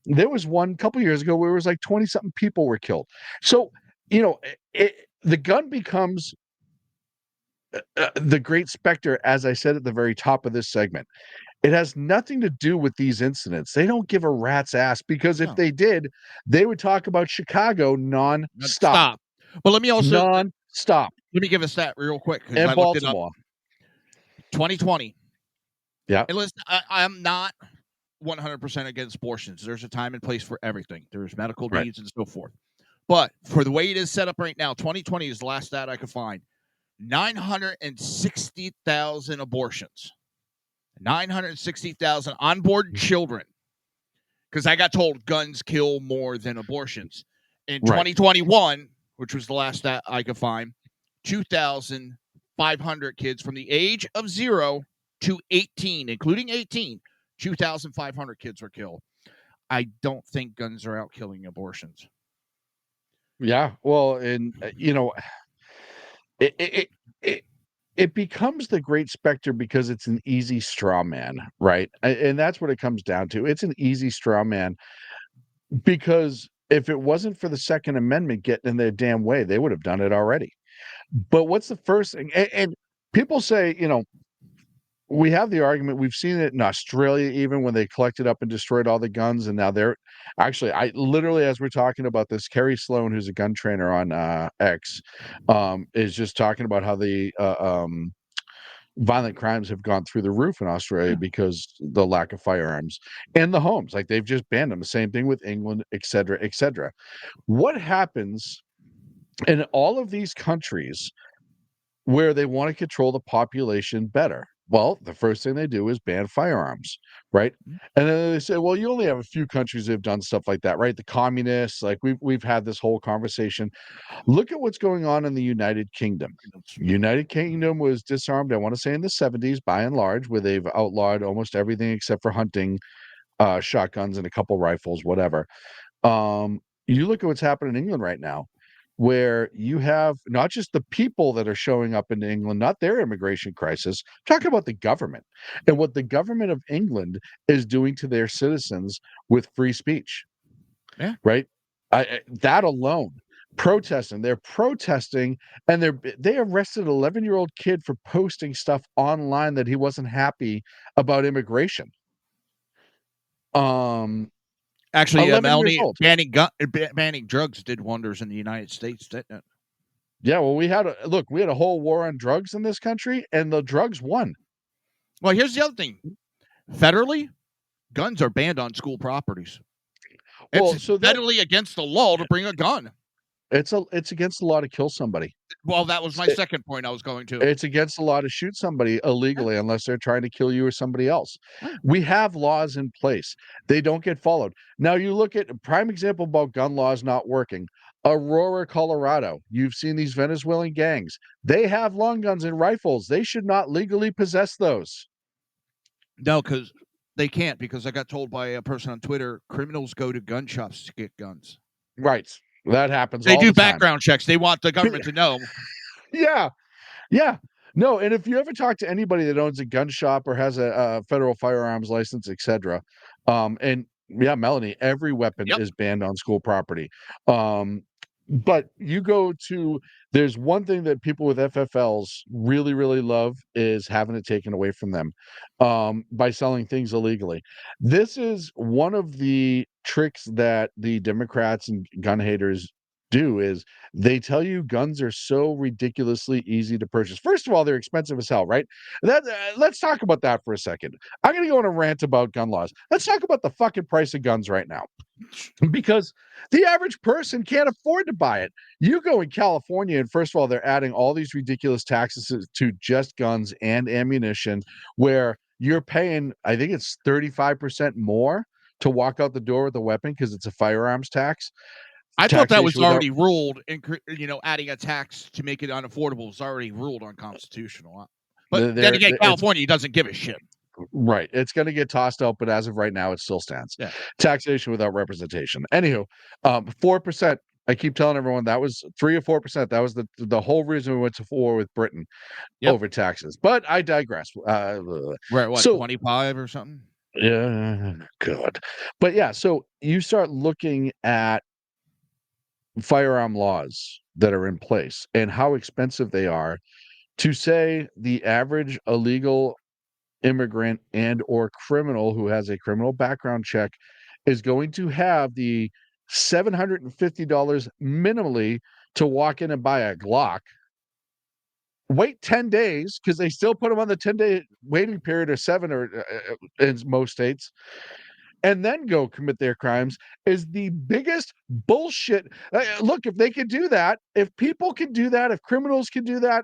There was one a couple years ago where it was like 20-something people were killed. So, the gun becomes the great specter, as I said at the very top of this segment. It has nothing to do with these incidents. They don't give a rat's ass because if they did, they would talk about Chicago nonstop. Stop. But let me also nonstop. Let me give a stat real quick because And I looked it up. Baltimore. 2020. Yeah. And listen, I'm not 100% against abortions. There's a time and place for everything. There's medical needs and so forth. But for the way it is set up right now, 2020 is the last stat I could find. 960,000 abortions. 960,000 onboard children. Because I got told guns kill more than abortions. In 2021, which was the last stat I could find, 2,500 kids from the age of 0 to 18, including 18, 2,500 kids were killed. I don't think guns are out killing abortions. Yeah. Well, and, it becomes the great specter because it's an easy straw man, right? And that's what it comes down to. It's an easy straw man because if it wasn't for the Second Amendment getting in their damn way, they would have done it already. But what's the first thing? And people say, we have the argument, we've seen it in Australia, even when they collected up and destroyed all the guns. And now they're actually, I literally, as we're talking about this, Kerry Sloan, who's a gun trainer on X, is just talking about how the violent crimes have gone through the roof in Australia because the lack of firearms and the homes. Like they've just banned them. The same thing with England, et cetera, et cetera. What happens in all of these countries where they want to control the population better? Well, the first thing they do is ban firearms, right? And then they say, well, you only have a few countries that have done stuff like that, right? The communists, like we've had this whole conversation. Look at what's going on in the United Kingdom. United Kingdom was disarmed, I want to say in the 70s, by and large, where they've outlawed almost everything except for hunting, shotguns and a couple rifles, whatever. You look at what's happening in England right now, where you have not just the people that are showing up in England, not their immigration crisis, talking about the government and what the government of England is doing to their citizens with free speech. Yeah. Right. That alone, protesting, they're protesting, and they arrested an 11-year-old kid for posting stuff online that he wasn't happy about immigration. Actually, Melanie, banning drugs did wonders in the United States, didn't it? Yeah, well, we had a whole war on drugs in this country, and the drugs won. Well, here's the other thing. Federally, guns are banned on school properties. It's federally against the law to bring a gun. It's against the law to kill somebody. Well, that was my second point I was going to. It's against the law to shoot somebody illegally unless they're trying to kill you or somebody else. We have laws in place. They don't get followed. Now, you look at a prime example about gun laws not working. Aurora, Colorado. You've seen these Venezuelan gangs. They have long guns and rifles. They should not legally possess those. No, because they can't, because I got told by a person on Twitter, criminals go to gun shops to get guns. Right. That happens They all do the time. background checks. They want the government to know. Yeah. Yeah. No, and if you ever talk to anybody that owns a gun shop or has a federal firearms license, etc., and yeah, Melanie, every weapon Yep. is banned on school property. But you go to there's one thing that people with FFLs really, really love is having it taken away from them by selling things illegally. This is one of the tricks that the Democrats and gun haters do is they tell you guns are so ridiculously easy to purchase. First of all, they're expensive as hell, right? Let's talk about that for a second. I'm going to go on a rant about gun laws. Let's talk about the fucking price of guns right now. Because the average person can't afford to buy it. You go in California, and first of all, they're adding all these ridiculous taxes to just guns and ammunition, where you're paying, I think it's 35% more to walk out the door with a weapon because it's a firearms tax. I thought that was Taxation without already ruled, adding a tax to make it unaffordable was already ruled unconstitutional. But then again, California doesn't give a shit. Right. It's going to get tossed out, but as of right now, it still stands. Yeah. Taxation without representation. Anywho, 4%. I keep telling everyone that was 3 or 4%. That was the whole reason we went to war with Britain over taxes. But I digress. We're at what, 25 or something? Yeah, good. But yeah, so you start looking at firearm laws that are in place and how expensive they are to say the average illegal immigrant and or criminal who has a criminal background check is going to have the $750 minimally to walk in and buy a Glock, wait 10 days because they still put them on the 10-day waiting period or 7 or in most states, and then go commit their crimes is the biggest bullshit. Look, if they could do that, if people can do that, if criminals can do that,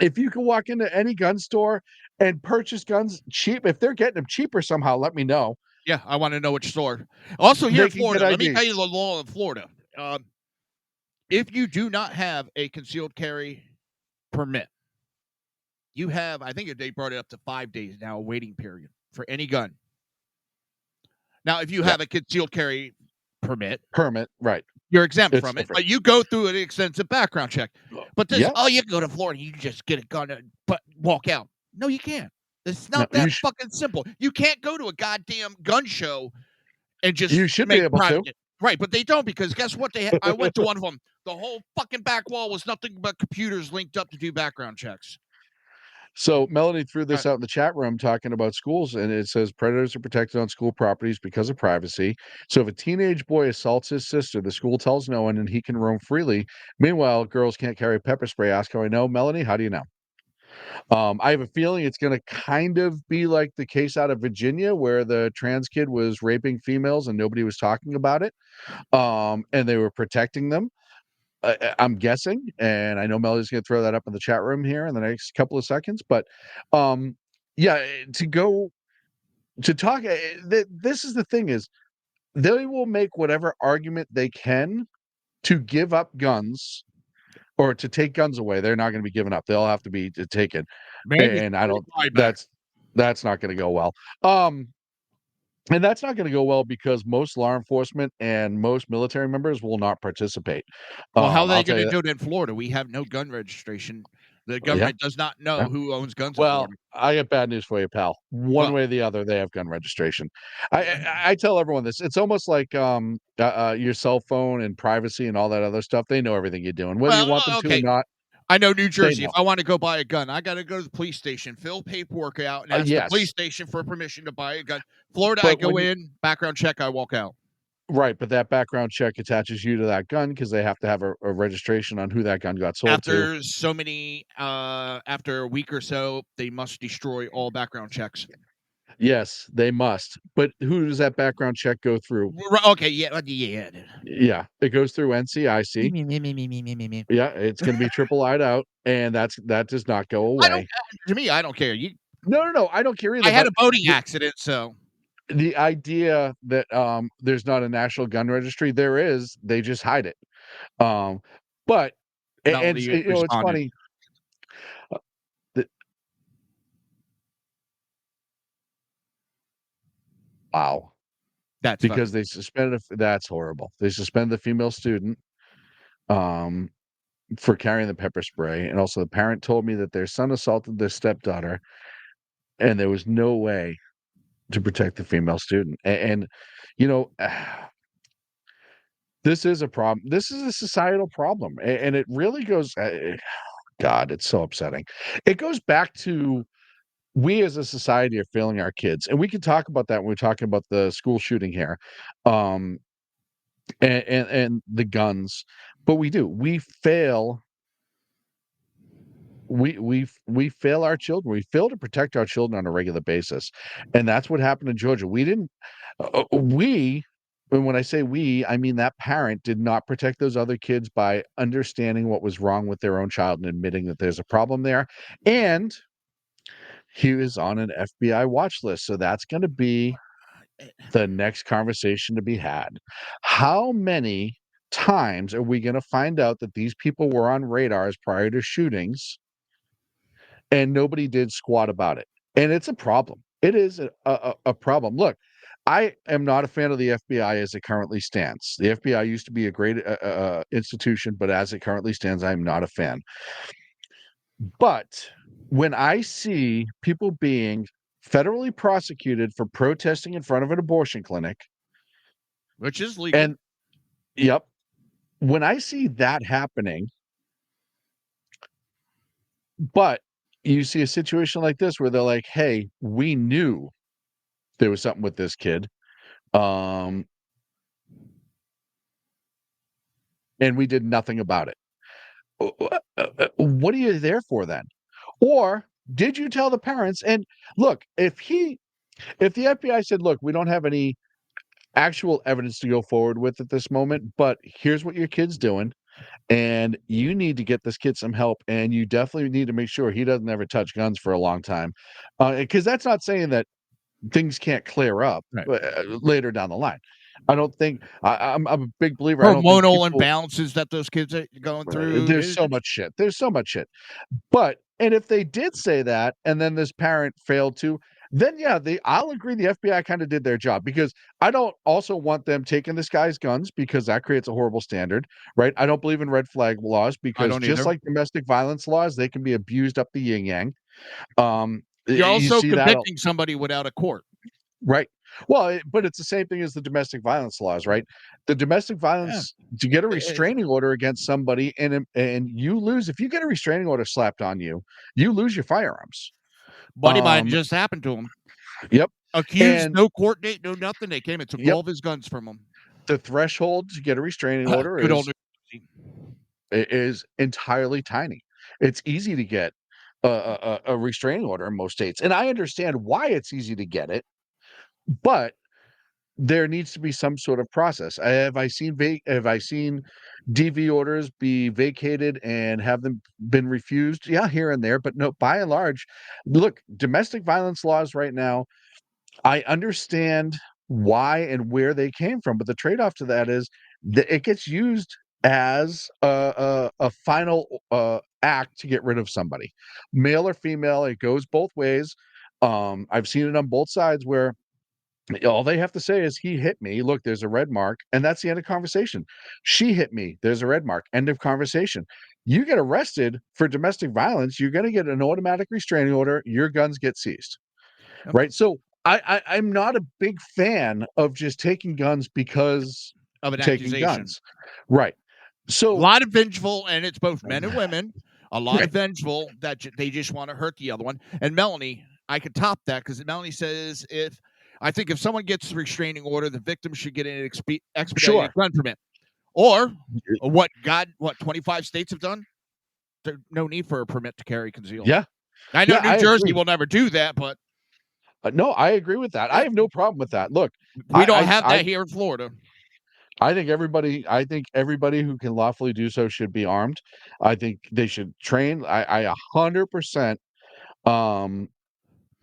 if you can walk into any gun store and purchase guns cheap, if they're getting them cheaper somehow, let me know. Yeah, I want to know which store. Also, here They in can get Florida, let me IDs. tell you the law in Florida. If you do not have a concealed carry permit, you have, I think they brought it up to 5 days now, a waiting period for any gun. Now, if you have a concealed carry permit, right, you're exempt It's from it, different. but you go through an extensive background check. But this, Yeah. you can go to Florida, you can just get a gun and walk out. No, you can't. It's not No, that fucking simple. You can't go to a goddamn gun show and just You should be make able to. private. Right, but they don't, because guess what? I went to one of them. The whole fucking back wall was nothing but computers linked up to do background checks. So Melanie threw this out in the chat room talking about schools, and it says predators are protected on school properties because of privacy. So if a teenage boy assaults his sister, the school tells no one and he can roam freely. Meanwhile, girls can't carry pepper spray. Ask how I know. Melanie, how do you know? I have a feeling it's going to kind of be like the case out of Virginia where the trans kid was raping females and nobody was talking about it, and they were protecting them. I'm guessing, and I know Melody's going to throw that up in the chat room here in the next couple of seconds. But yeah, to talk, this is the thing is they will make whatever argument they can to give up guns or to take guns away. They're not going to be given up. They'll have to be taken, and I don't. That's not going to go well. And that's not going to go well because most law enforcement and most military members will not participate. Well, how are they going to do it in Florida? We have no gun registration. The government does not know Yeah. who owns guns in Well, Florida. I got bad news for you, pal. One way or the other, they have gun registration. I tell everyone this. It's almost like your cell phone and privacy and all that other stuff. They know everything you're doing, whether you want them to or not. I know New Jersey. know. If I want to go buy a gun, I got to go to the police station, fill paperwork out, and ask the Yes. police station for permission to buy a gun. Florida, I But go when in, background check, I walk out. Right, but that background check attaches you to that gun because they have to have a registration on who that gun got sold to. After so many, after a week or so, they must destroy all background checks. Yes, they must. But who does that background check go through? Okay, yeah. Yeah, it goes through NCIC. Yeah, it's going to be triple-eyed out, and that does not go away. To me, I don't care. No, I don't care either. I had a boating accident, so. The idea that there's not a national gun registry, there is. They just hide it. But and it's funny. Wow. That's because fucking- they suspended. That's horrible. They suspended the female student for carrying the pepper spray, and also the parent told me that their son assaulted their stepdaughter, and there was no way to protect the female student. And you know, this is a problem. This is a societal problem, and it really goes. God, it's so upsetting. It goes back to we as a society are failing our kids, and we can talk about that when we're talking about the school shooting here, um, and the guns. But we do. We fail. We fail our children. We fail to protect our children on a regular basis, and that's what happened in Georgia. We didn't. We. And when I say we, I mean that parent did not protect those other kids by understanding what was wrong with their own child and admitting that there's a problem there. And he was on an FBI watch list. So that's going to be the next conversation to be had. How many times are we going to find out that these people were on radars prior to shootings and nobody did squat about it? And it's a problem. It is a problem. Look, I am not a fan of the FBI as it currently stands. The FBI used to be a great institution, but as it currently stands, I'm not a fan. But when I see people being federally prosecuted for protesting in front of an abortion clinic, which is legal. and yep, when I see that happening, but you see a situation like this where they're like, hey, we knew there was something with this kid. And we did nothing about it. What are you there for then? Or did you tell the parents? And look, if the FBI said, look, we don't have any actual evidence to go forward with at this moment, but here's what your kid's doing, and you need to get this kid some help, and you definitely need to make sure he doesn't ever touch guns for a long time. Because that's not saying that things can't clear up later down the line. I don't think I'm a big believer. Hormonal imbalances that those kids are going through. There's so much shit. But and if they did say that, and then this parent failed to, then yeah, I'll agree the FBI kind of did their job, because I don't also want them taking this guy's guns, because that creates a horrible standard, right? I don't believe in red flag laws, because just like domestic violence laws, they can be abused up the yin yang. You're also convicting somebody without a court. Right. Well, but it's the same thing as the domestic violence laws, right? The domestic violence, to get a restraining order against somebody, and you lose, if you get a restraining order slapped on you, you lose your firearms. Buddy mine just happened to him. Yep. Accused, no court date, no nothing. They came and took all of his guns from him. The threshold to get a restraining order is entirely tiny. It's easy to get a restraining order in most states, and I understand why it's easy to get it. But there needs to be some sort of process. Have I seen DV orders be vacated and have them been refused? Yeah, here and there, but no, by and large, look, domestic violence laws right now, I understand why and where they came from, but the trade-off to that is that it gets used as a final act to get rid of somebody, male or female. It goes both ways. I've seen it on both sides where all they have to say is, he hit me. Look, there's a red mark. And that's the end of conversation. She hit me. There's a red mark. End of conversation. You get arrested for domestic violence, you're going to get an automatic restraining order. Your guns get seized. Yep. Right. So I'm not a big fan of just taking guns because of an taking accusation. Guns. Right. So a lot of vengeful, and it's both men and women, a lot of vengeful that they just want to hurt the other one. And Melanie, I could top that, because Melanie says, I think if someone gets a restraining order, the victim should get an expedited gun permit. Or what 25 states have done? There's no need for a permit to carry concealed. Yeah. I know New Jersey will never do that, but no, I agree with that. I have no problem with that. Look, we don't have that here in Florida. I think everybody who can lawfully do so should be armed. I think they should train. I 100%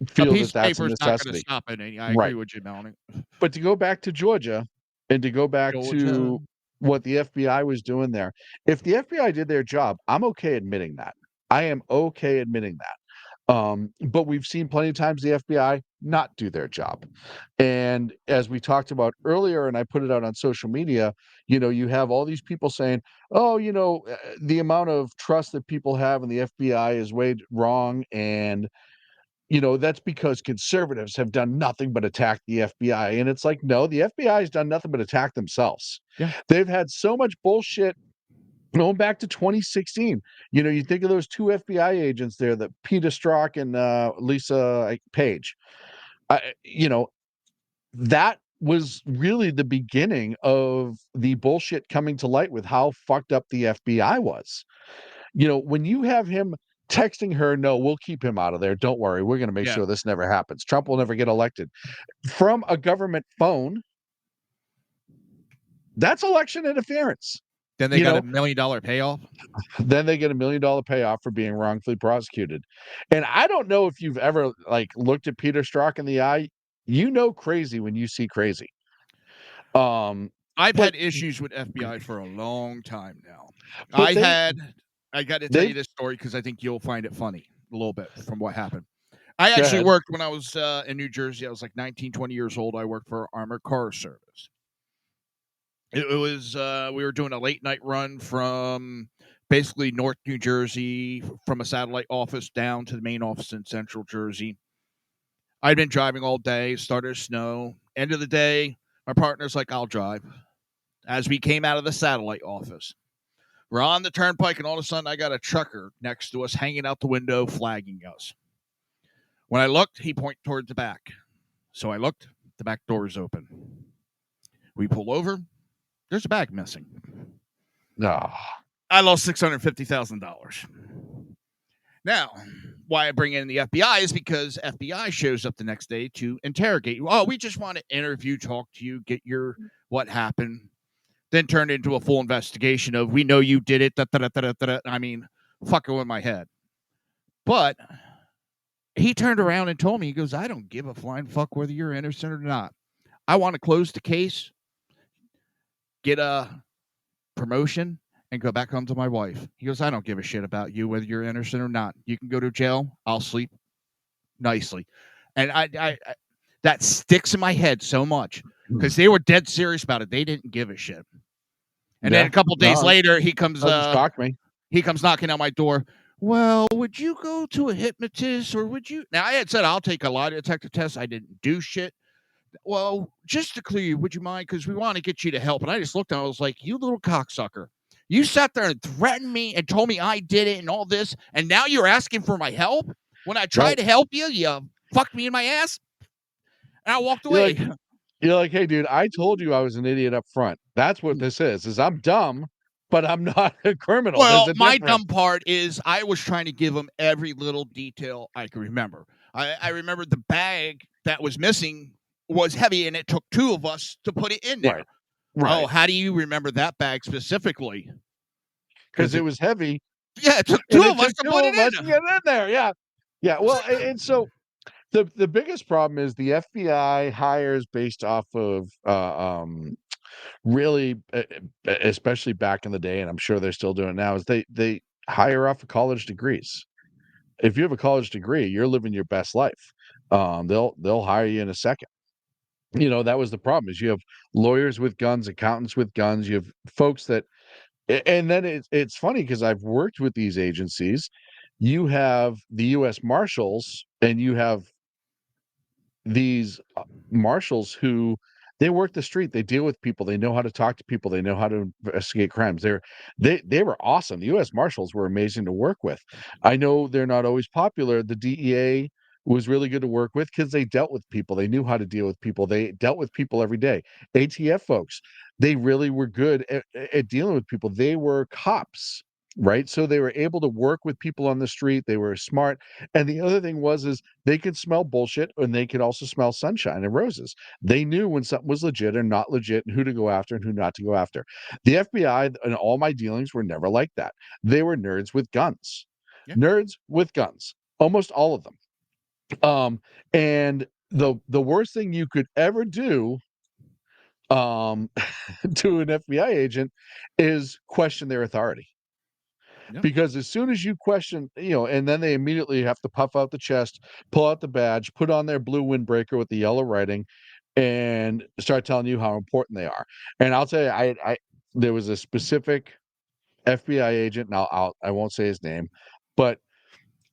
feel that that's a necessity. Not going to stop it. I agree with you, Melanie. But to go back to Georgia, and to go back to what the FBI was doing there, if the FBI did their job, I'm okay admitting that. I am okay admitting that. But we've seen plenty of times the FBI not do their job. And as we talked about earlier, and I put it out on social media, you have all these people saying, oh, the amount of trust that people have in the FBI is way wrong. And, that's because conservatives have done nothing but attack the FBI. And it's like, no, the FBI has done nothing but attack themselves. Yeah. They've had so much bullshit going back to 2016. You think of those two FBI agents there, that Peter Strzok and Lisa Page. That was really the beginning of the bullshit coming to light with how fucked up the FBI was. When you have him texting her, no, we'll keep him out of there. Don't worry. We're going to make Yeah. sure this never happens. Trump will never get elected. From a government phone, that's election interference. Then they got a $1 million payoff. Then they get $1 million payoff for being wrongfully prosecuted. And I don't know if you've ever looked at Peter Strzok in the eye. Crazy when you see crazy. I've had issues with FBI for a long time now. I got to tell you this story because I think you'll find it funny a little bit from what happened. I actually worked when I was in New Jersey. I was like 19, 20 years old. I worked for Armored Car Service. It was we were doing a late night run from basically North New Jersey, from a satellite office down to the main office in Central Jersey. I'd been driving all day, started to snow. End of the day, my partner's like, I'll drive. As we came out of the satellite office, we're on the turnpike, and all of a sudden I got a trucker next to us hanging out the window, flagging us. When I looked, he pointed towards the back. So I looked, the back door is open. We pull over. There's a bag missing. No. I lost $650,000. Now, why I bring in the FBI is because FBI shows up the next day to interrogate you. Oh, we just want to interview, talk to you, get your what happened. Then turned into a full investigation of, we know you did it. I mean, fucking with my head. But he turned around and told me, he goes, I don't give a flying fuck whether you're innocent or not. I want to close the case, get a promotion, and go back home to my wife. He goes, I don't give a shit about you, whether you're innocent or not. You can go to jail. I'll sleep nicely. And I that sticks in my head so much because they were dead serious about it. They didn't give a shit. And then a couple days later, he comes he comes knocking on my door. Well, would you go to a hypnotist, or would you? Now, I had said I'll take a lie detector test. I didn't do shit. Well, just to clear you, would you mind? Because we want to get you to help. And I just looked at him. I was like, you little cocksucker. You sat there and threatened me and told me I did it and all this. And now you're asking for my help? When I tried to help you, you fucked me in my ass. And I walked away. You're like, hey, dude, I told you I was an idiot up front. That's what this is I'm dumb, but I'm not a criminal. Well, my dumb part is I was trying to give him every little detail I could remember. I remembered the bag that was missing was heavy, and it took two of us to put it in there. Right. Oh, how do you remember that bag specifically? Because it was heavy. Yeah, it took two of us to put it in. Get in there. Yeah. Yeah. Well, and so the biggest problem is the FBI hires based off of really, especially back in the day, and I'm sure they're still doing it now, is they hire off of college degrees. If you have a college degree, you're living your best life. They'll hire you in a second. That was the problem, is you have lawyers with guns, accountants with guns, you have folks that, and then it's funny because I've worked with these agencies. You have the U.S. Marshals, and you have these marshals who they work the street, they deal with people, they know how to talk to people, they know how to investigate crimes. They were awesome. The U.S. Marshals were amazing to work with. I know they're not always popular. The DEA was really good to work with because they dealt with people. They knew how to deal with people. They dealt with people every day. ATF folks, they really were good at dealing with people. They were cops, right? So they were able to work with people on the street. They were smart. And the other thing is they could smell bullshit, and they could also smell sunshine and roses. They knew when something was legit or not legit, and who to go after and who not to go after. The FBI and all my dealings were never like that. They were nerds with guns. Yeah. Nerds with guns. Almost all of them. And the worst thing you could ever do to an FBI agent is question their authority. Yep. Because as soon as you question, and then they immediately have to puff out the chest, pull out the badge, put on their blue windbreaker with the yellow writing, and start telling you how important they are. And I'll tell you, I there was a specific FBI agent, and I won't say his name, but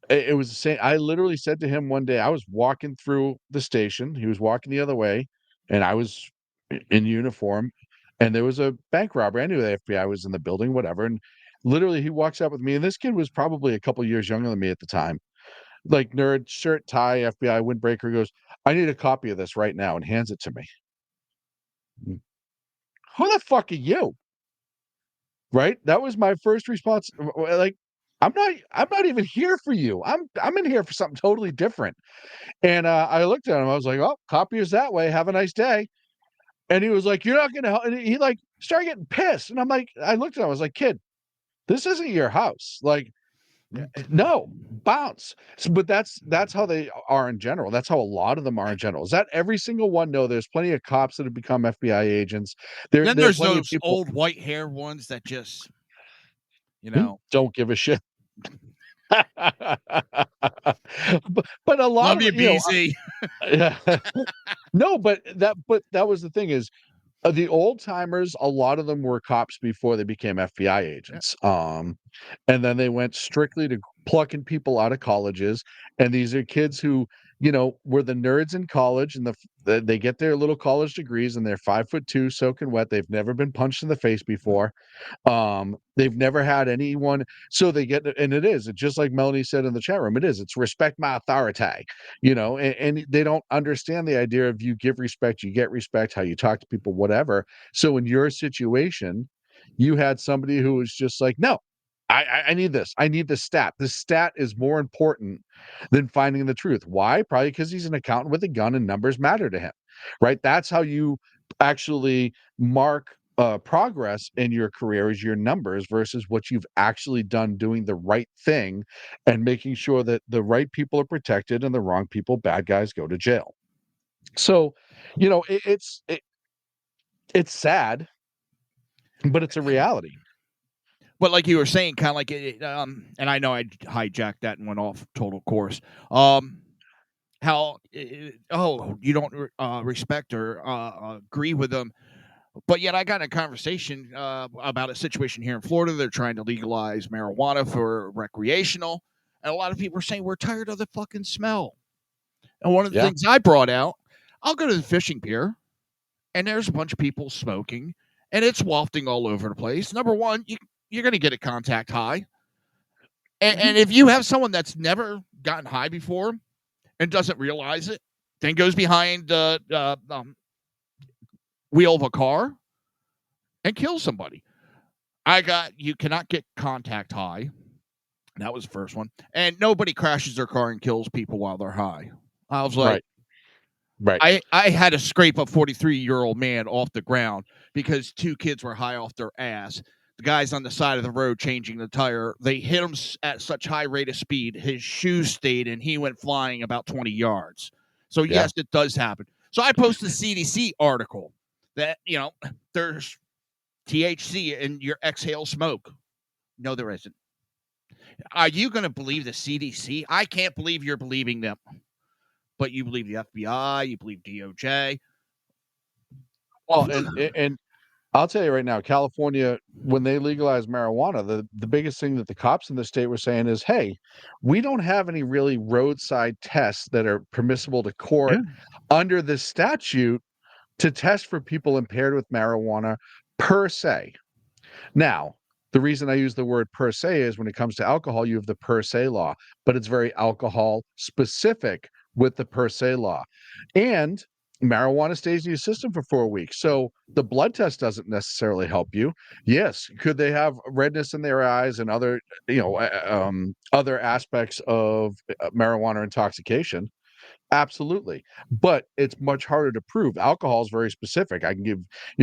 it was the same. I literally said to him one day, I was walking through the station, he was walking the other way, and I was in uniform, and there was a bank robbery. I knew the FBI was in the building, whatever. And literally, he walks up with me, and this kid was probably a couple years younger than me at the time. Like nerd, shirt, tie, FBI windbreaker. Goes, I need a copy of this right now, and hands it to me. Who the fuck are you? Right? That was my first response. Like, I'm not even here for you. I'm in here for something totally different. And I looked at him. I was like, "Oh, copy is that way. Have a nice day." And he was like, "You're not gonna help." And he like started getting pissed. And I'm like, I looked at him. I was like, "Kid, this isn't your house. Like, no, bounce." But that's how they are in general. That's how a lot of them are in general. Is that every single one? No, there's plenty of cops that have become FBI agents. There Then are there's plenty of those people old white hair ones that just, you know, don't give a shit. but a lot love of you, BZ. yeah. No, but that was the thing is the old timers, a lot of them were cops before they became FBI agents. And then they went strictly to plucking people out of colleges. And these are kids who, were the nerds in college, and they get their little college degrees, and they're 5'2", soaking wet. They've never been punched in the face before. They've never had anyone, so they get, and it's just like Melanie said in the chat room, it's respect my authority, and they don't understand the idea of you give respect, you get respect, how you talk to people, whatever. So in your situation, you had somebody who was just like, no, I need this. I need this stat. This stat is more important than finding the truth. Why? Probably because he's an accountant with a gun and numbers matter to him, right? That's how you actually mark progress in your career, is your numbers versus what you've actually done doing the right thing and making sure that the right people are protected and the wrong people, bad guys, go to jail. So, it's sad, but it's a reality. But like you were saying, kind of like and I know I hijacked that and went off total course. How you don't respect or agree with them, but yet I got in a conversation about a situation here in Florida. They're trying to legalize marijuana for recreational, and a lot of people are saying we're tired of the fucking smell. And one of the things I brought out, I'll go to the fishing pier, and there's a bunch of people smoking, and it's wafting all over the place. Number one, you're going to get a contact high. And if you have someone that's never gotten high before and doesn't realize it, then goes behind the wheel of a car and kills somebody. You cannot get contact high. That was the first one. And nobody crashes their car and kills people while they're high. I was like, right. I had to scrape a 43-year-old man off the ground because two kids were high off their ass. The guy's on the side of the road changing the tire. They hit him at such high rate of speed, his shoes stayed, and he went flying about 20 yards. So, yes, it does happen. So I posted a CDC article that, there's THC in your exhale smoke. No, there isn't. Are you going to believe the CDC? I can't believe you're believing them. But you believe the FBI, you believe DOJ. Well, and I'll tell you right now, California, when they legalized marijuana, the biggest thing that the cops in the state were saying is, hey, we don't have any really roadside tests that are permissible to court under this statute to test for people impaired with marijuana per se. Now, the reason I use the word per se is when it comes to alcohol, you have the per se law, but it's very alcohol specific with the per se law. And marijuana stays in your system for 4 weeks. So the blood test doesn't necessarily help you. Yes. Could they have redness in their eyes and other, other aspects of marijuana intoxication? Absolutely. But it's much harder to prove. Alcohol is very specific. I can give,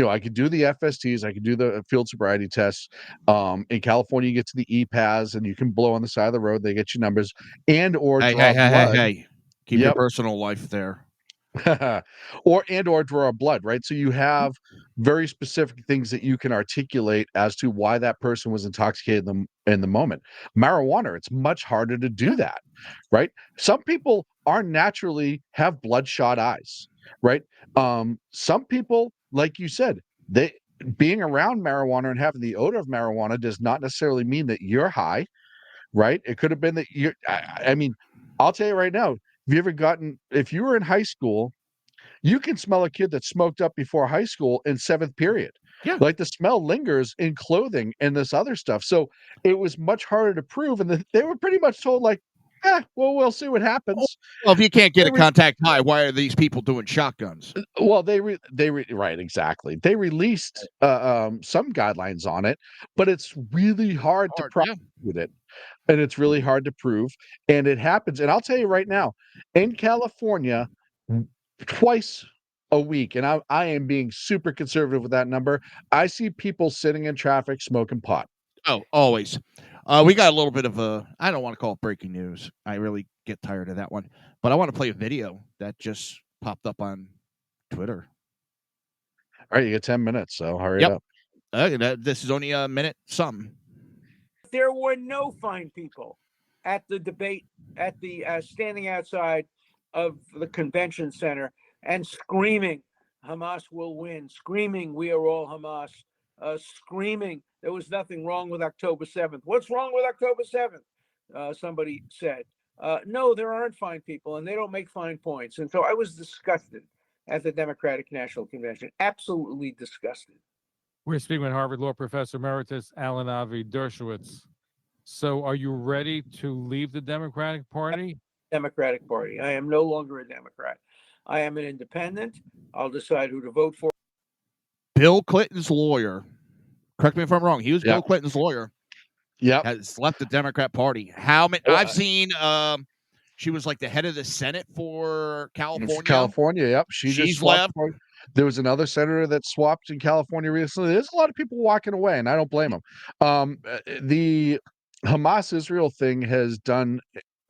I could do the FSTs, I could do the field sobriety tests. In California, you get to the EPAS and you can blow on the side of the road. They get you numbers and or draw blood. Hey. Keep your personal life there. or draw blood, right? So you have very specific things that you can articulate as to why that person was intoxicated in the moment. Marijuana, it's much harder to do that, right? Some people are naturally have bloodshot eyes, right? Some people, like you said, they being around marijuana and having the odor of marijuana does not necessarily mean that you're high, right? It could have been that you're. I mean, I'll tell you right now. Have you ever gotten? If you were in high school, you can smell a kid that smoked up before high school in seventh period. Yeah. Like the smell lingers in clothing and this other stuff. So it was much harder to prove, and they were pretty much told like, well, we'll see what happens. Well, if you can't get They a re- contact high, why are these people doing shotguns? Well, right, exactly. They released some guidelines on it, but it's really hard to Yeah. prosecute it, and it's really hard to prove, and it happens. And I'll tell you right now, in California, twice a week, and I am being super conservative with that number. I see people sitting in traffic smoking pot. Oh, always. We got a little bit of I don't want to call it breaking news. I really get tired of that one. But I want to play a video that just popped up on Twitter. All right, you get 10 minutes, so hurry Yep. it up. This is only a minute something. There were no fine people at the debate, at the standing outside of the convention center and screaming, Hamas will win, screaming, we are all Hamas, screaming, there was nothing wrong with October 7th. What's wrong with October 7th? Somebody said. No, there aren't fine people, and they don't make fine points. And so I was disgusted at the Democratic National Convention, absolutely disgusted. We're speaking with Harvard Law Professor Emeritus Alan Avi Dershowitz. So are you ready to leave the Democratic Party? Democratic Party. I am no longer a Democrat. I am an independent. I'll decide who to vote for. Bill Clinton's lawyer. Correct me if I'm wrong. He was Bill Clinton's lawyer. Yep. Has left the Democrat Party. How many? I've seen. She was like the head of the Senate for California. California, yep. She's left. There was another senator that swapped in California recently. There's a lot of people walking away, and I don't blame them. The Hamas-Israel thing has done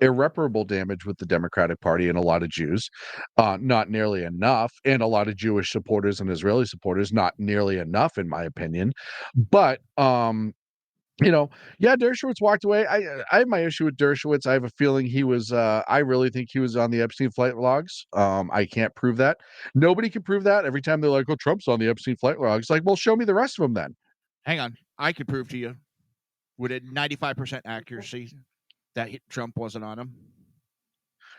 irreparable damage with the Democratic Party and a lot of Jews, not nearly enough, and a lot of Jewish supporters and Israeli supporters, not nearly enough, in my opinion. But Dershowitz walked away. I have my issue with Dershowitz. I have a feeling he was. I really think he was on the Epstein flight logs. I can't prove that. Nobody can prove that. Every time they're like, "Oh, Trump's on the Epstein flight logs," like, well, show me the rest of them then. Hang on, I could prove to you with a 95% accuracy that Trump wasn't on them.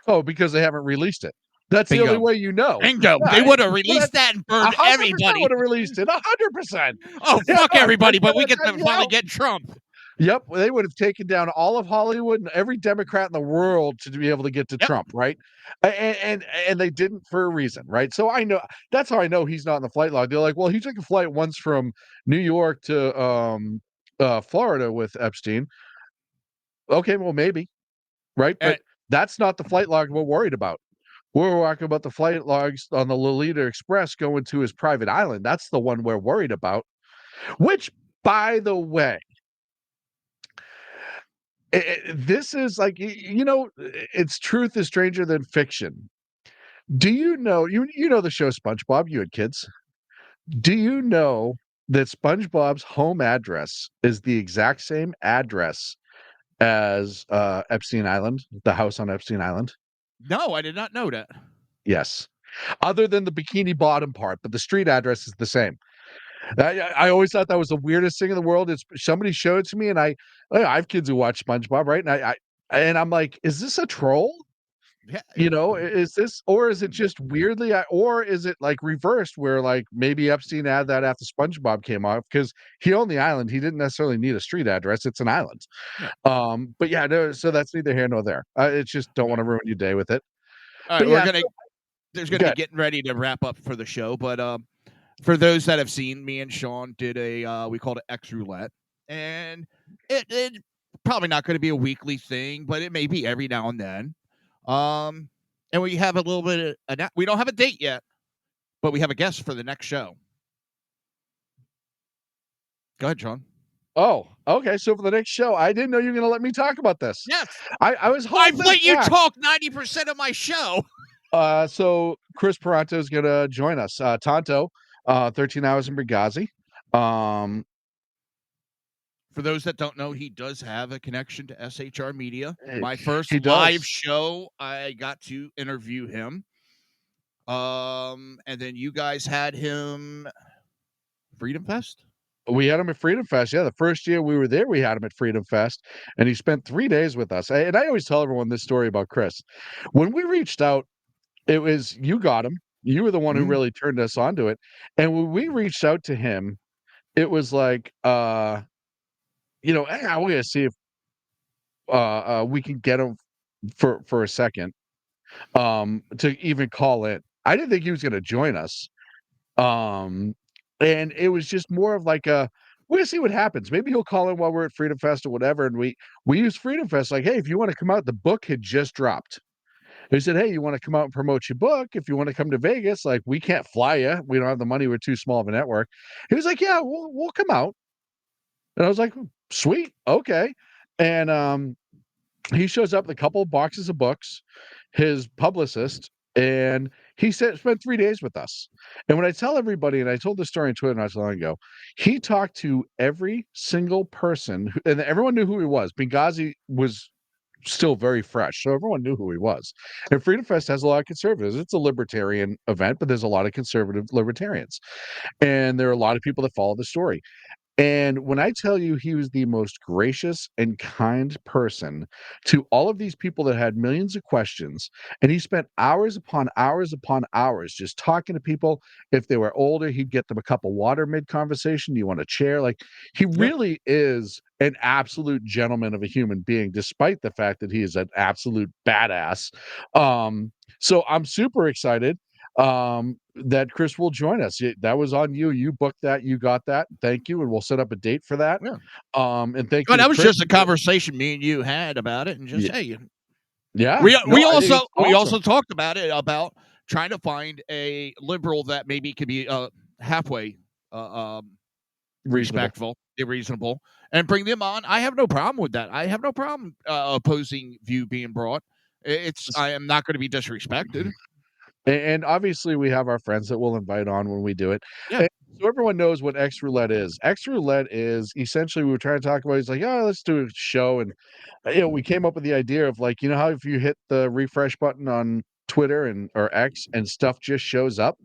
Oh, because they haven't released it. That's the only way you know. Bingo. They would have released that and burned everybody. Would have released it 100%. Oh, fuck everybody, but we get to finally get Trump. Yep, they would have taken down all of Hollywood and every Democrat in the world to be able to get to Trump, right? And they didn't for a reason, right? So I know that's how I know he's not in the flight log. They're like, well, he took a flight once from New York to Florida with Epstein. Okay, well, maybe, right? But that's not the flight log we're worried about. We're talking about the flight logs on the Lolita Express going to his private island. That's the one we're worried about. Which, by the way, this is like, it's truth is stranger than fiction. Do you know, you know the show SpongeBob, you had kids. Do you know that SpongeBob's home address is the exact same address as Epstein Island, the house on Epstein Island? No, I did not know that. Yes. Other than the Bikini Bottom part, but the street address is the same. I always thought that was the weirdest thing in the world. It's somebody showed it to me, and I have kids who watch SpongeBob, right? And I'm like, is this a troll? Yeah. Is this, or is it just weirdly, or is it like reversed where like maybe Epstein had that after SpongeBob came off because he owned the island. He didn't necessarily need a street address. It's an island. Yeah. But yeah, no, so that's neither here nor there. It's just don't want to ruin your day with it. All right, there's gonna be getting ready to wrap up for the show, but for those that have seen, me and Sean did we called it X Roulette, and it probably not going to be a weekly thing, but it may be every now and then. And we have a little bit of, we don't have a date yet, but we have a guest for the next show. Go ahead, Sean. Oh, okay. So for the next show, I didn't know you were going to let me talk about this. Yes. I was hoping. I've let you talk 90% of my show. So Chris Peranto is going to join us. Tonto, 13 hours in Benghazi. For those that don't know, he does have a connection to SHR Media. My first he live does. show, I got to interview him. And then you guys had him Freedom Fest? We had him at Freedom Fest. Yeah, the first year we were there, we had him at Freedom Fest, and he spent 3 days with us. And I always tell everyone this story about Chris. When we reached out, it was you got him. You were the one who really turned us onto it. And when we reached out to him, it was like, hey, we're gonna see if we can get him for a second to even call in. I didn't think he was going to join us, and it was just more of like a we're gonna see what happens. Maybe he'll call in while we're at Freedom Fest or whatever. And we use Freedom Fest like, hey, if you want to come out, the book had just dropped. He said, hey, you want to come out and promote your book? If you want to come to Vegas, like we can't fly you. We don't have the money. We're too small of a network. He was like, yeah, we'll come out. And I was like, sweet, okay. And he shows up with a couple of boxes of books, his publicist, and he spent 3 days with us. And when I tell everybody, and I told this story on Twitter not so long ago, he talked to every single person, and everyone knew who he was. Benghazi was still very fresh, so everyone knew who he was. And Freedom Fest has a lot of conservatives. It's a libertarian event, but there's a lot of conservative libertarians. And there are a lot of people that follow the story. And when I tell you he was the most gracious and kind person to all of these people that had millions of questions, and he spent hours upon hours upon hours just talking to people. If they were older, he'd get them a cup of water mid-conversation. Do you want a chair? Like, he really is an absolute gentleman of a human being, despite the fact that he is an absolute badass. So I'm super excited that Chris will join us. That was on you. You booked that. You got that. Thank you, and we'll set up a date for that. Yeah. And thank Oh, you. that was Chris. just a conversation me and you had about it, and just hey, yeah. We also talked about it about trying to find a liberal that maybe could be halfway respectful, reasonable, and bring them on. I have no problem with that. I have no problem opposing view being brought. I am not going to be disrespected. And obviously, we have our friends that we'll invite on when we do it. Yeah. And so everyone knows what X Roulette is. X Roulette is essentially we were trying to talk about. He's like, oh, let's do a show, and we came up with the idea of like, how if you hit the refresh button on Twitter or X and stuff just shows up.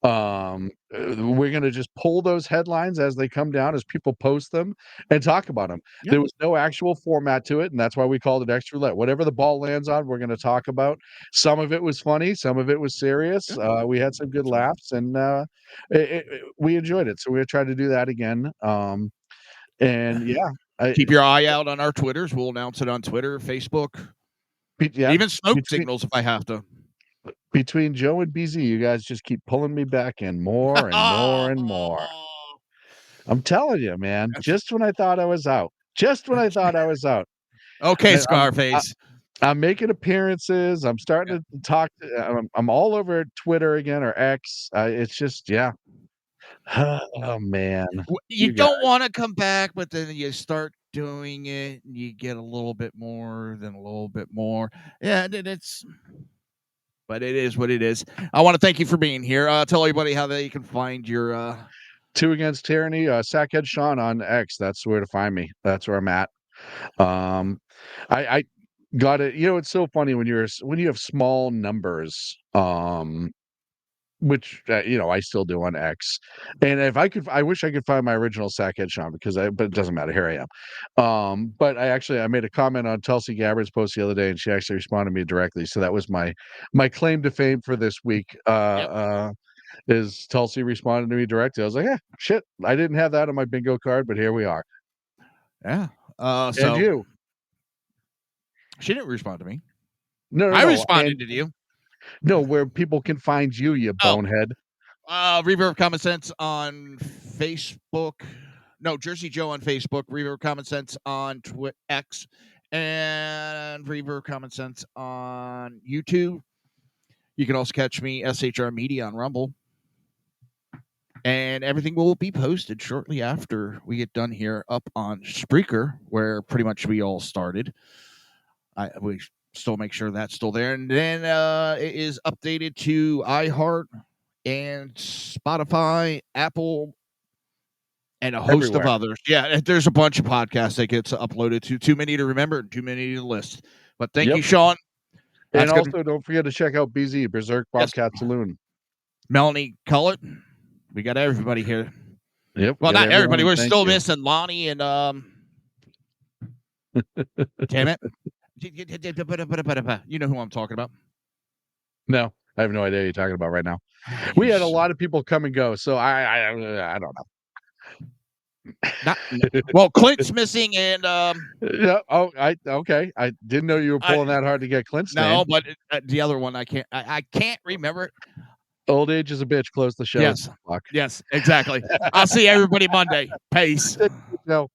We're going to just pull those headlines as they come down, as people post them, and talk about them. Yep. There was no actual format to it, and that's why we called it X Roulette. Whatever the ball lands on, we're going to talk about. Some of it was funny, some of it was serious. We had some good laughs, and we enjoyed it. So we're going to try to do that again. And yeah, keep your eye out on our Twitters. We'll announce it on Twitter, Facebook, even smoke signals if I have to. Between Joe and BZ, you guys just keep pulling me back in more and more and more. I'm telling you, man. Just when I thought I was out. Okay, Scarface. I'm making appearances. I'm starting to talk. I'm all over Twitter again or X. It's just, oh man. You don't want to come back, but then you start doing it, and you get a little bit more, then a little bit more. Yeah, but it is what it is. I want to thank you for being here. Tell everybody how they can find your Two Against Tyranny, Sackhead Shaun on X. That's where to find me. That's where I'm at. I got it. It's so funny when you have small numbers, which I still do on X. And if I wish I could find my original Sackhead Shaun but it doesn't matter. Here I am. But I made a comment on Tulsi Gabbard's post the other day, and she actually responded to me directly. So that was my claim to fame for this week. Is Tulsi responded to me directly. I was like, shit, I didn't have that on my bingo card, but here we are. Yeah. And so you? She didn't respond to me. No, I responded to you. No, where people can find you, you bonehead. Reaver of Common Sense on Facebook. No, Jersey Joe on Facebook. Reaver of Common Sense on X. And Reaver of Common Sense on YouTube. You can also catch me, SHR Media, on Rumble. And everything will be posted shortly after we get done here up on Spreaker, where pretty much we all started. still make sure that's still there. And then it is updated to iHeart and Spotify, Apple, and a host Everywhere. of others. Yeah, there's a bunch of podcasts that gets uploaded to. Too many to remember, too many to list. But thank you, Sean. And That's also, good. don't forget to check out BZ, Berserk Bobcat Saloon. Melanie Cullett. We got everybody here. Yep. Well, not everybody. We're still you. missing Lonnie and damn it. You know who I'm talking about. No, I have no idea what you're talking about right now. We had a lot of people come and go, so I don't know. Well, Clint's missing, and yeah. Oh, okay. I didn't know you were pulling that hard to get Clint's name. No, but the other one I can't remember it. Old age is a bitch. Close the show. Yes, exactly. I'll see everybody Monday. Peace. No.